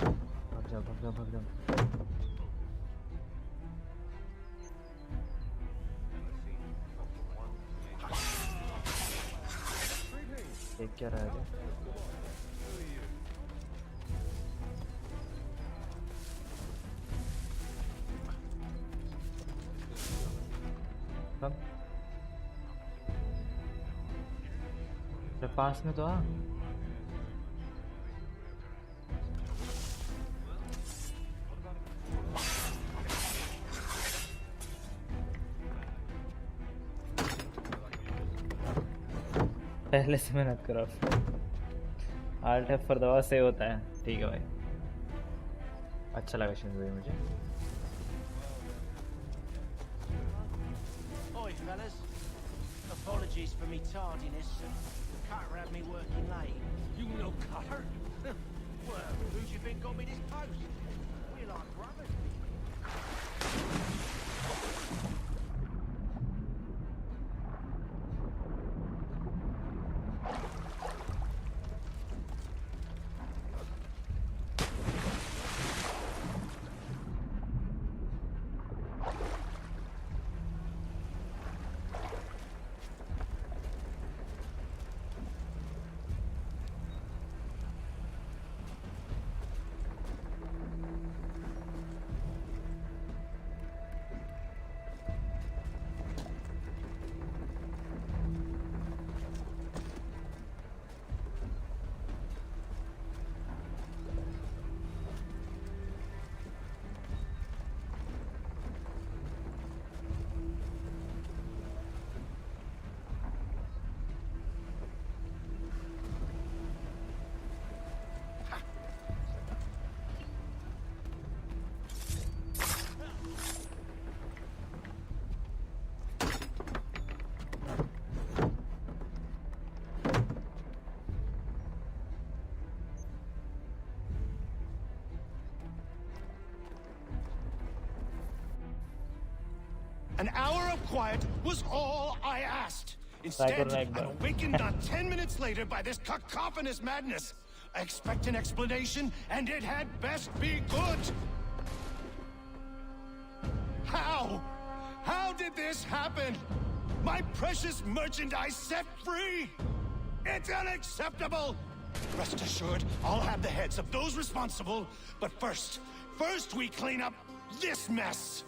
Speaker 3: भाग जा भाग जा भाग जा देख क्या रहा है कब पास में तो आ पहले से मेहनत करो आल्ट एफ पर दवा से होता है ठीक है भाई अच्छा लगा भाई मुझे
Speaker 19: Oi, fellas. Apologies for me tardiness. Cutter had me working late.
Speaker 5: You know Cutter?
Speaker 19: Well, who do you think got me this post? We're like brothers.
Speaker 7: An hour of quiet was all I asked. Instead, I'm awakened not 10 minutes later by this cacophonous madness. I expect an explanation, and it had best be good. How? How did this happen? My precious merchandise set free? It's unacceptable! Rest assured, I'll have the heads of those responsible, but first we clean up this mess!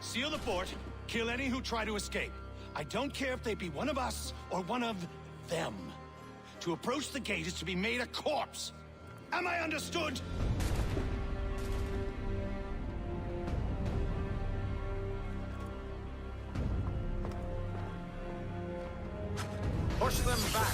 Speaker 7: Seal the fort, kill any who try to escape. I don't care if they be one of us or one of them. To approach the gate is to be made a corpse. Am I understood?
Speaker 22: Push them back.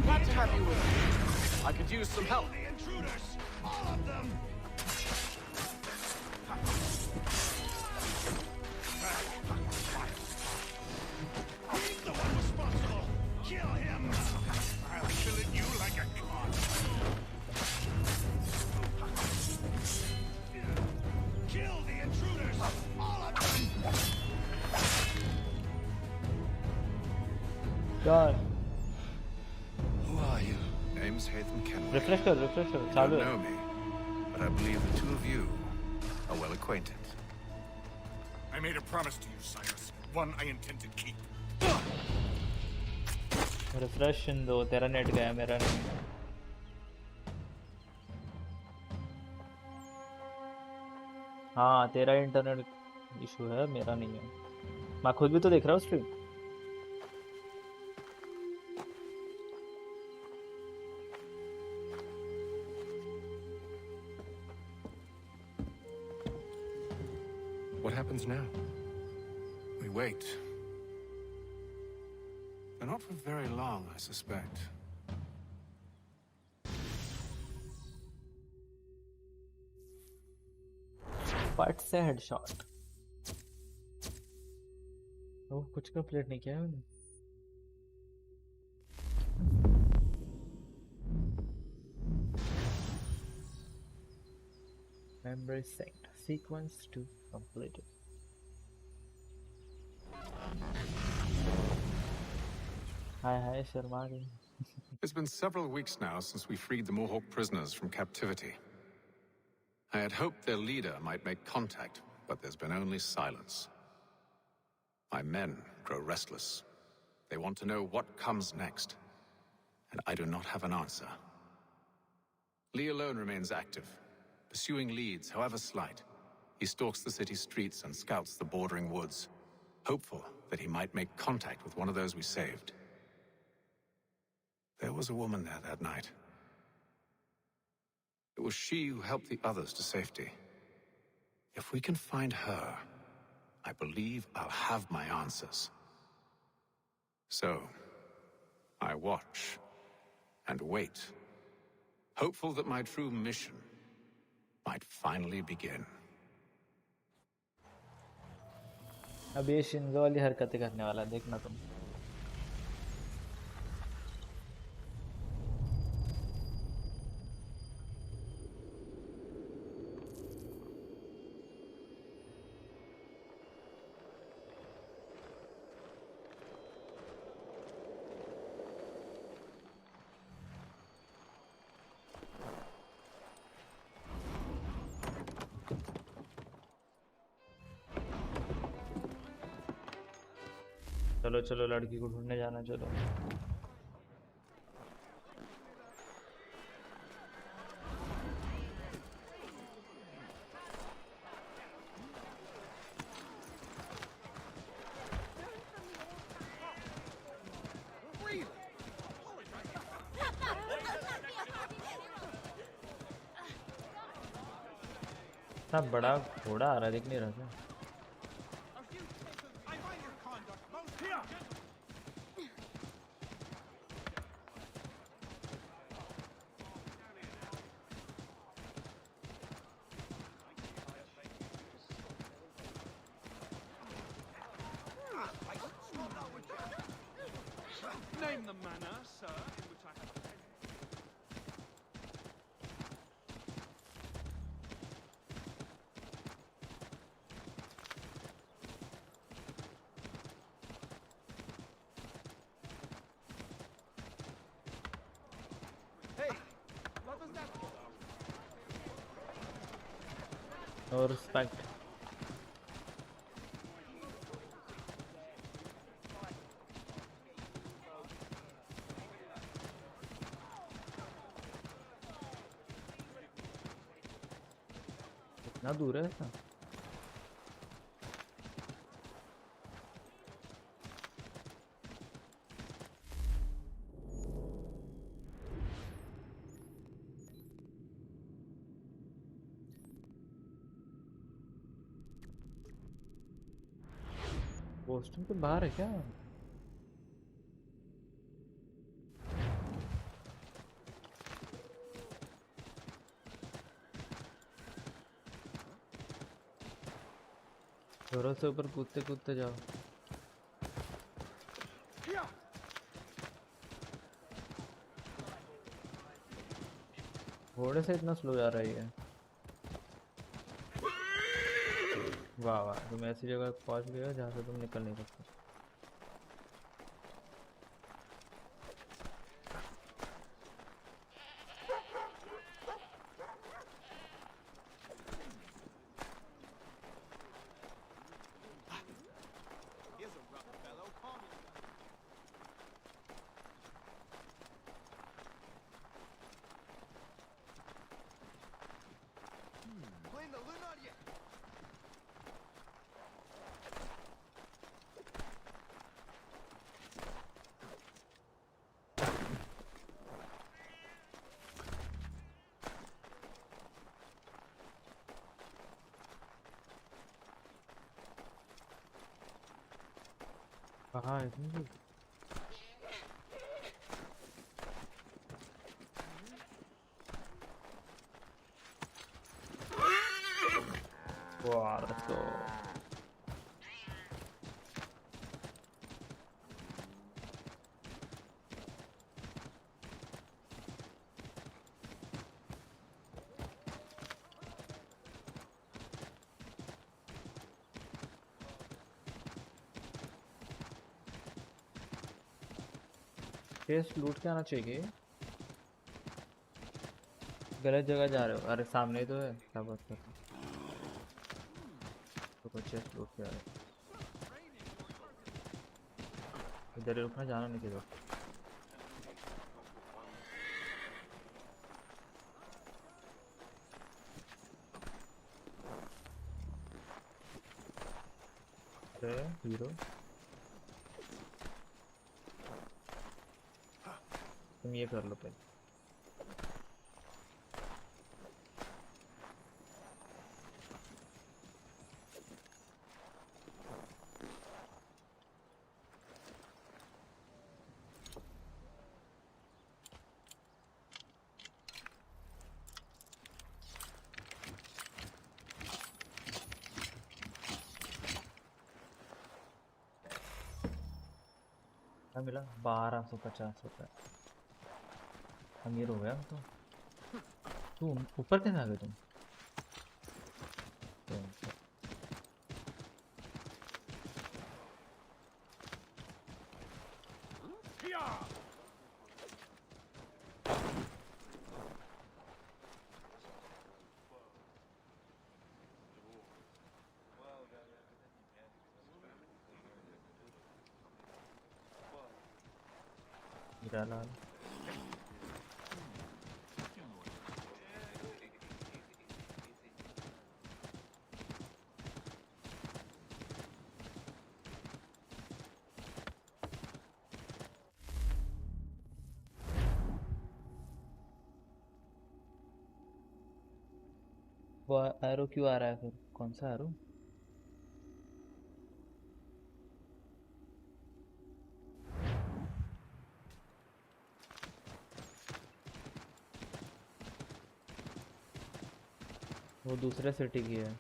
Speaker 22: Glad to have you with me. I could use some help.
Speaker 7: The intruders! All of them! He's the one responsible! Kill him! I'll kill it you like a cod! Kill the intruders! All of them!
Speaker 3: God.
Speaker 6: Who are you? Name's Haytham Kenway.
Speaker 3: Refresh kar.
Speaker 6: You don't know me, but I believe the two of you are well acquainted.
Speaker 18: I made a promise to you, Cyrus. One I intend to keep.
Speaker 3: Refresh दो तेरा net गया मेरा नहीं हाँ तेरा internet issue है मेरा नहीं है मैं खुद भी तो देख रहा हूँ stream
Speaker 6: What happens now?
Speaker 13: We wait. But not for very long, I suspect.
Speaker 3: But से headshot. ओह कुछ कंप्लीट नहीं किया मैंने Memory synced. Sequence 2 completed. Hi, Sharmani.
Speaker 22: It's been several weeks now since we freed the Mohawk prisoners from captivity. I had hoped their leader might make contact, but there's been only silence. My men grow restless. They want to know what comes next, and I do not have an answer. Lee alone remains active, pursuing leads, however slight. he stalks the city streets and scouts the bordering woods, hopeful that he might make contact with one of those we saved. There was a woman there that night. It was she who helped the others to safety. If we can find her, I believe I'll have my answers. So, I watch and wait, hopeful that my true mission might finally begin.
Speaker 3: अब ये Shinzo वाली हरकतें करने वाला, देखना तुम। चलो चलो लड़की को ढूंढने जाना, चलो। इतना बड़ा घोड़ा आ रहा है, दिख नहीं रहा था।
Speaker 15: Name the manner, sir, in which I have Hey, what was that?
Speaker 3: No respect. कितना दूर है ऐसा? बोस्टन के बाहर है क्या? जोरों से ऊपर कूदते कूदते जाओ। घोड़े से इतना स्लो जा रही है। वाह वाह, तुम ऐसी जगह पहुंच गए हो जहाँ से तुम निकल नहीं सकते। कहाँ है तुम? वाह, let's go. केस लूट के आना चाहिए। गलत जगह जा रहे हो। अरे सामने ही तो है, क्या बात कर रहे हो? तो कोई चेस्ट लूट के आ रहे हो। इधर ही रुकना, जाना नहीं किधर। हीरो तुम ये कर लो पहले। क्या मिला? 1250 रुपये। अमीर हो गया तो। तुम ऊपर कैसे आ गए तुम? हीरालाल वो एरो क्यों आ रहा है फिर? कौन सा एरो? वो दूसरे सिटी की है।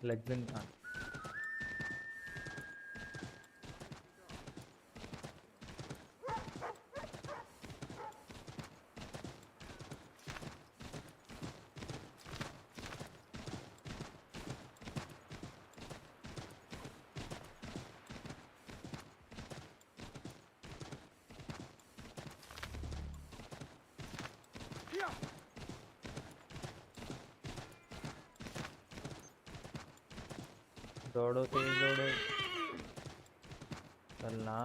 Speaker 3: लेग्जिन दौड़ो तेज दौड़ो चलना।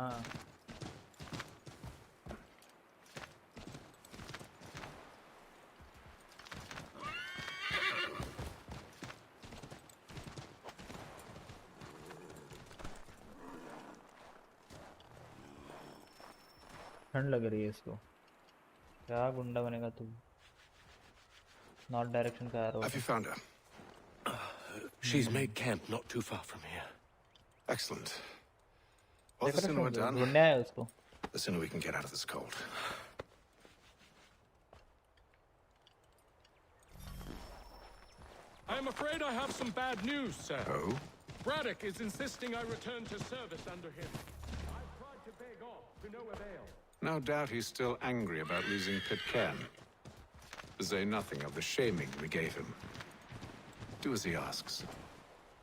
Speaker 3: ठंड लग रही है इसको। क्या गुंडा बनेगा तू? नॉट डायरेक्शन का arrow.
Speaker 13: Have you found her? She's made camp not too far from here. Excellent. Well, the sooner we're done, the sooner we can get out of this cold.
Speaker 2: I am afraid I have some bad news, sir.
Speaker 13: Oh?
Speaker 2: Braddock is insisting I return to service under him. I've tried to beg off, to no avail.
Speaker 22: No doubt he's still angry about losing Pitcairn. To say nothing of the shaming we gave him. Do as he asks.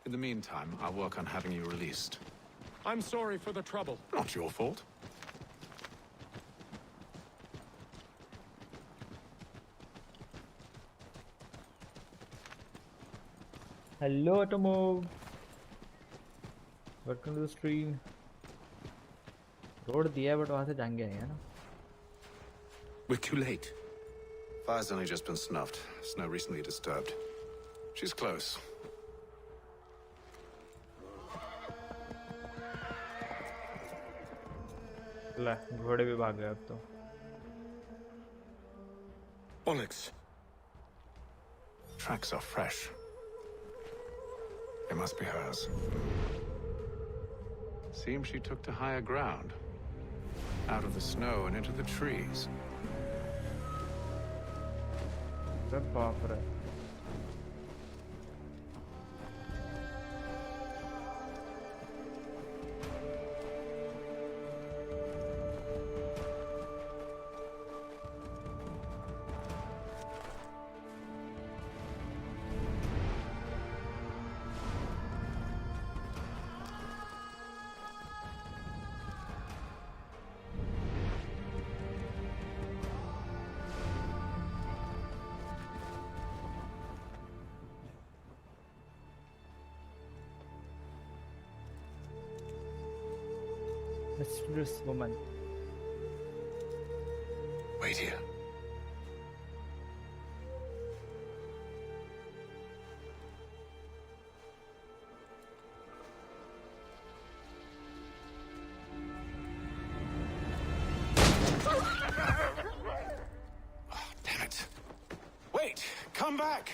Speaker 22: In the meantime, I'll work on having you released.
Speaker 2: I'm sorry for the trouble.
Speaker 22: Not your fault.
Speaker 3: Hello, Atomo. Welcome to the stream. Road दिया है but वहां से जाएंगे है ना?
Speaker 13: We're too late.
Speaker 22: Fire's only just been snuffed. Snow recently disturbed. She's close.
Speaker 3: ले घोड़े भी भाग गए अब तो।
Speaker 13: Onyx.
Speaker 22: Tracks are fresh. They must be hers. Seems she took to higher ground. Out of the snow and into the trees.
Speaker 3: बाप रे। Mysterious woman.
Speaker 22: Wait here. Damn it. Wait! Come back!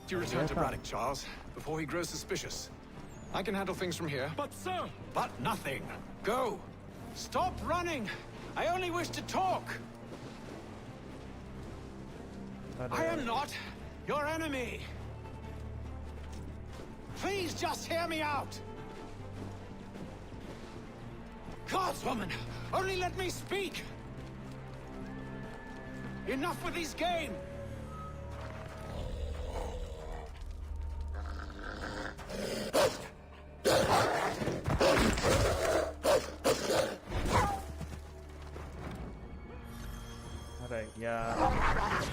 Speaker 22: Do you return to Braddock, Charles, before he grows suspicious? I can handle things from here.
Speaker 17: But sir!
Speaker 22: But nothing. Go! Stop running! I only wish to talk! I am not your enemy! Please just hear me out! Gods, woman! Only let me speak! Enough with these games!
Speaker 3: Alright, yeah. Alright.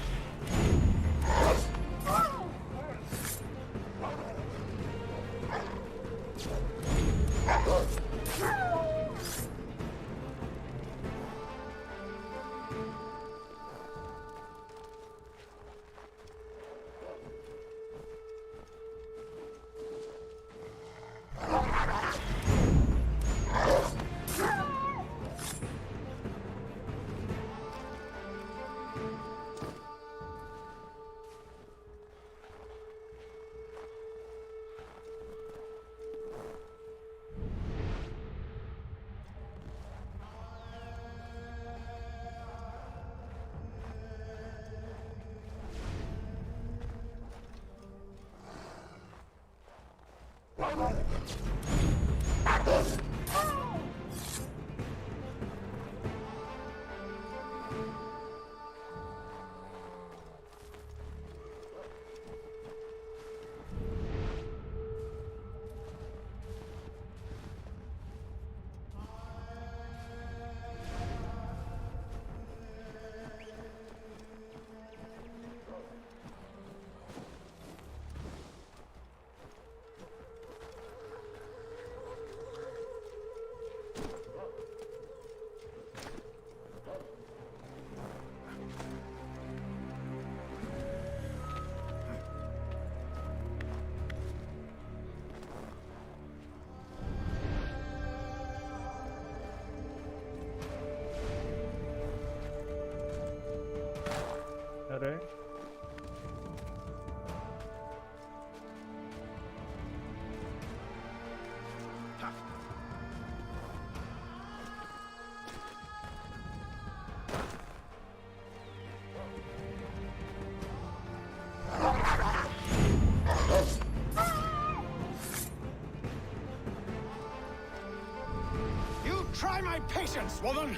Speaker 22: You try my patience, woman!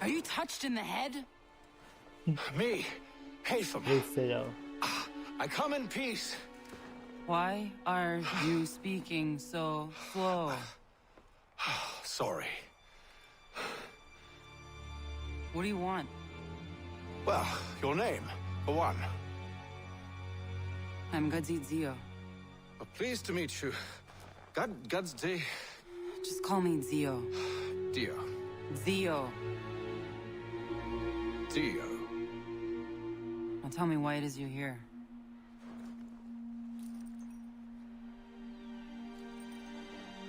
Speaker 1: Are you touched in the head?
Speaker 22: Me, Haytham. I come in peace.
Speaker 1: Why are you speaking so slow?
Speaker 22: Sorry.
Speaker 1: What do you want?
Speaker 22: Well, your name, for one.
Speaker 1: I'm Gadzit Zio.
Speaker 22: Pleased to meet you. God's day.
Speaker 1: Just call me Zio.
Speaker 22: Dio.
Speaker 1: Zio.
Speaker 22: Dio.
Speaker 1: Now tell me why it is you're here.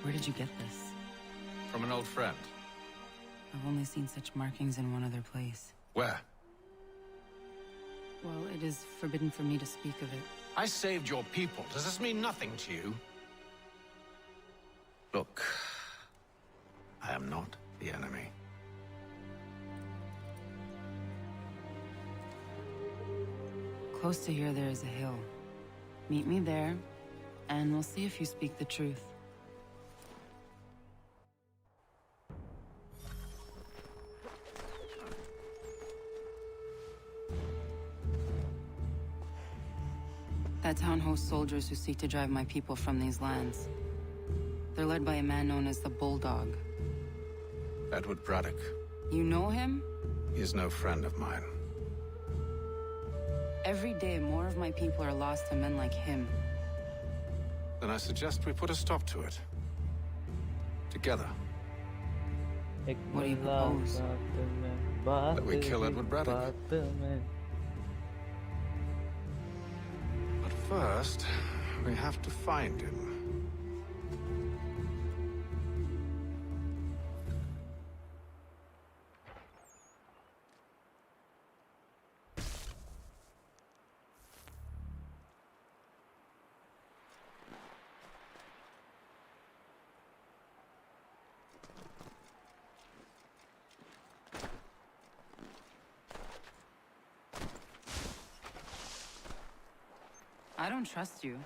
Speaker 1: Where did you get this?
Speaker 22: From an old friend.
Speaker 1: I've only seen such markings in one other place.
Speaker 22: Where?
Speaker 1: Well, it is forbidden for me to speak of it.
Speaker 22: I saved your people. Does this mean nothing to you? Look, I am not the enemy.
Speaker 1: Close to here, there is a hill. Meet me there, and we'll see if you speak the truth. town hosts soldiers who seek to drive my people from these lands. They're led by a man known as the Bulldog.
Speaker 22: Edward Braddock.
Speaker 1: You know him?
Speaker 22: He is no friend of mine.
Speaker 1: Every day, more of my people are lost to men like him.
Speaker 22: Then I suggest we put a stop to it. Together.
Speaker 1: What do you propose?
Speaker 22: That we kill Edward Braddock. But first, we have to find him.
Speaker 1: I don't trust you.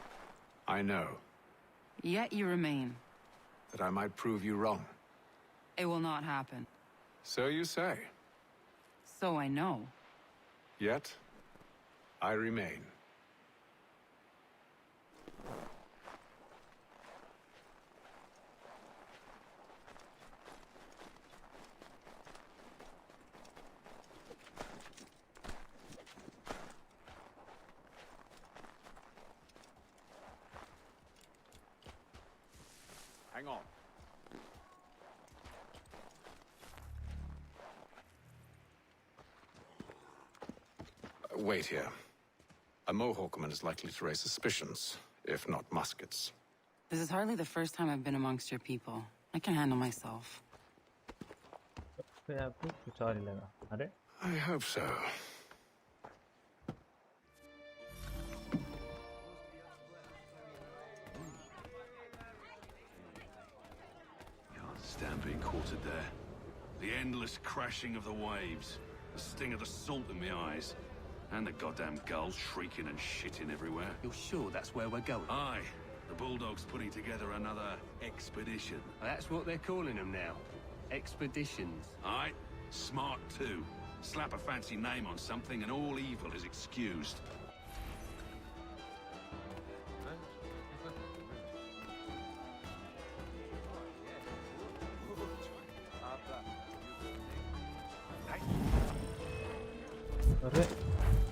Speaker 22: I know.
Speaker 1: Yet you remain.
Speaker 22: That I might prove you wrong.
Speaker 1: It will not happen.
Speaker 22: So you say.
Speaker 1: So I know.
Speaker 22: Yet, I remain. Hang on. Wait here. A Mohawkman is likely to raise suspicions, if not muskets.
Speaker 1: This is hardly the first time I've been amongst your people. I can handle myself.
Speaker 22: I hope so.
Speaker 4: Stand being quartered there. The endless crashing of the waves, the sting of the salt in my eyes, and the goddamn gulls shrieking and shitting everywhere.
Speaker 19: You're sure that's where we're going?
Speaker 4: Aye. The Bulldog's putting together another expedition.
Speaker 8: That's what they're calling them now. Expeditions.
Speaker 4: Aye. Smart too. Slap a fancy name on something and all evil is excused.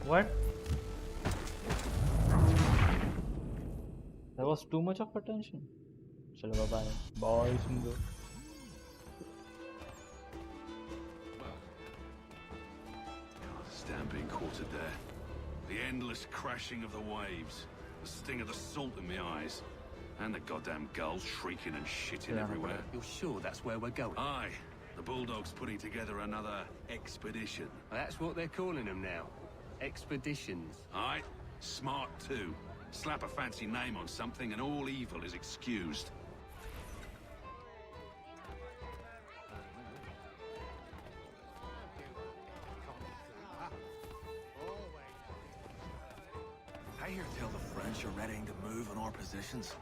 Speaker 3: What? That was too much of attention. Chalo bye bye. Bye Sundar.
Speaker 4: Stand being quartered there. The endless crashing of the waves, the sting of the salt in my eyes, and the goddamn gulls shrieking and shitting everywhere.
Speaker 19: You're sure that's where we're going?
Speaker 4: Aye. The Bulldog's putting together another expedition.
Speaker 8: That's what they're calling them now. Expeditions.
Speaker 4: Aye. Smart too. Slap a fancy name on something and all evil is excused.
Speaker 21: I hear tell the French are readying to move on our positions.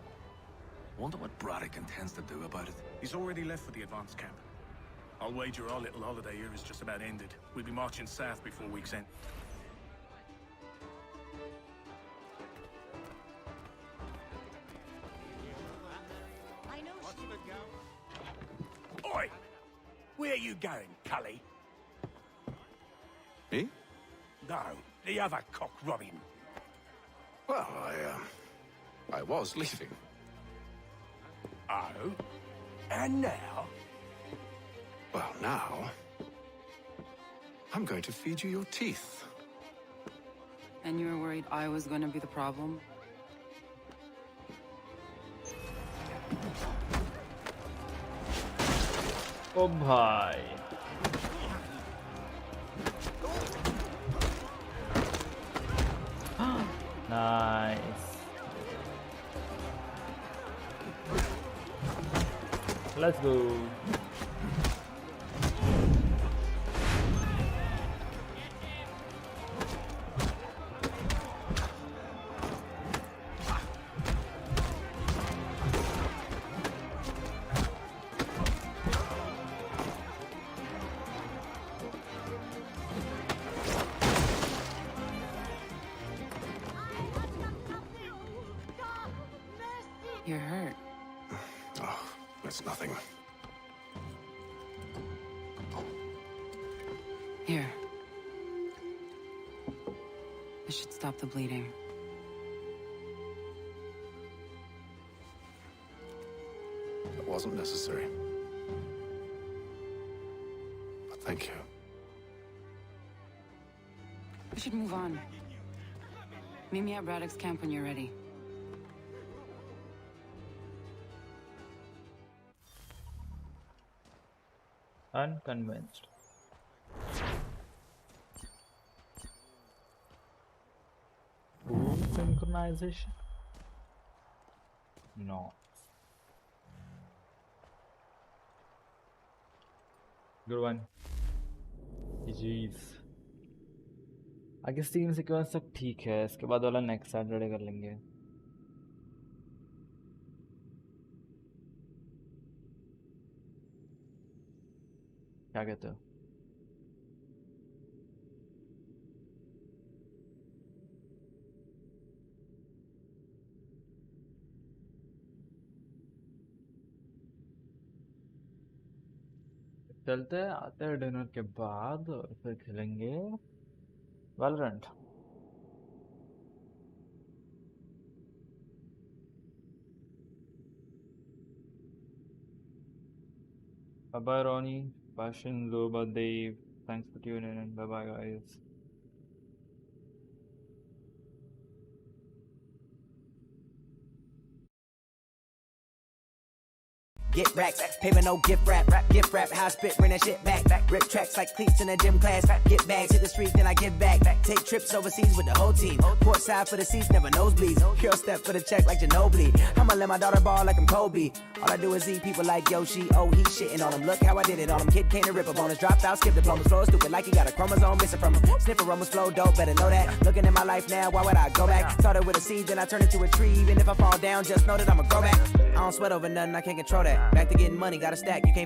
Speaker 21: Wonder what Braddock intends to do about it.
Speaker 23: He's already left for the advance camp. I'll wager our little holiday here is just about ended. We'll be marching south before week's end.
Speaker 11: I know
Speaker 10: Oi! Where you going, Cully?
Speaker 22: Me?
Speaker 10: No, the other cock Robin.
Speaker 22: Well, I was leaving.
Speaker 10: Oh? And now?
Speaker 22: Well, now... I'm going to feed you your teeth.
Speaker 1: And you were worried I was going to be the problem?
Speaker 3: Oh bhai. Nice. Let's go.
Speaker 1: You're hurt.
Speaker 17: Oh, that's nothing.
Speaker 1: Here. This should stop the bleeding.
Speaker 17: It wasn't necessary. But thank you.
Speaker 1: We should move on. Meet me at Braddock's camp when you're ready.
Speaker 3: Unconvinced. Full synchronization? No. Good one. Jeez. आगे scene sequence तक ठीक है, इसके बाद वाला next Saturday कर लेंगे. क्या कहते हो? चलते हैं, आते हैं डिनर के बाद और फिर खेलेंगे Valorant. Bye bye Ronnie, Passion, Zoba, Dave. Thanks for tuning in. Bye bye guys.
Speaker 9: Get racks, paper no gift wrap, high spit, bring that shit back, rip tracks like cleats in a gym class, get bags, hit the street, then I get back, take trips overseas with the whole team, court side for the seats, never nosebleeds, girl step for the check like Ginobili, I'ma let my daughter ball like I'm Kobe, all I do is eat people like Yoshi, oh he shitting on him, look how I did it on him, kid came to rip up on us, dropped out, skipped diplomas, flow stupid like he got a chromosome missing from him, sniff aromas, flow dope, better know that, looking at my life now, why would I go back, started with a seed, then I turned into a tree, even if I fall down, just know that I'ma grow back, I don't sweat over nothing, I can't control that. Back to getting money, got a stack, you can't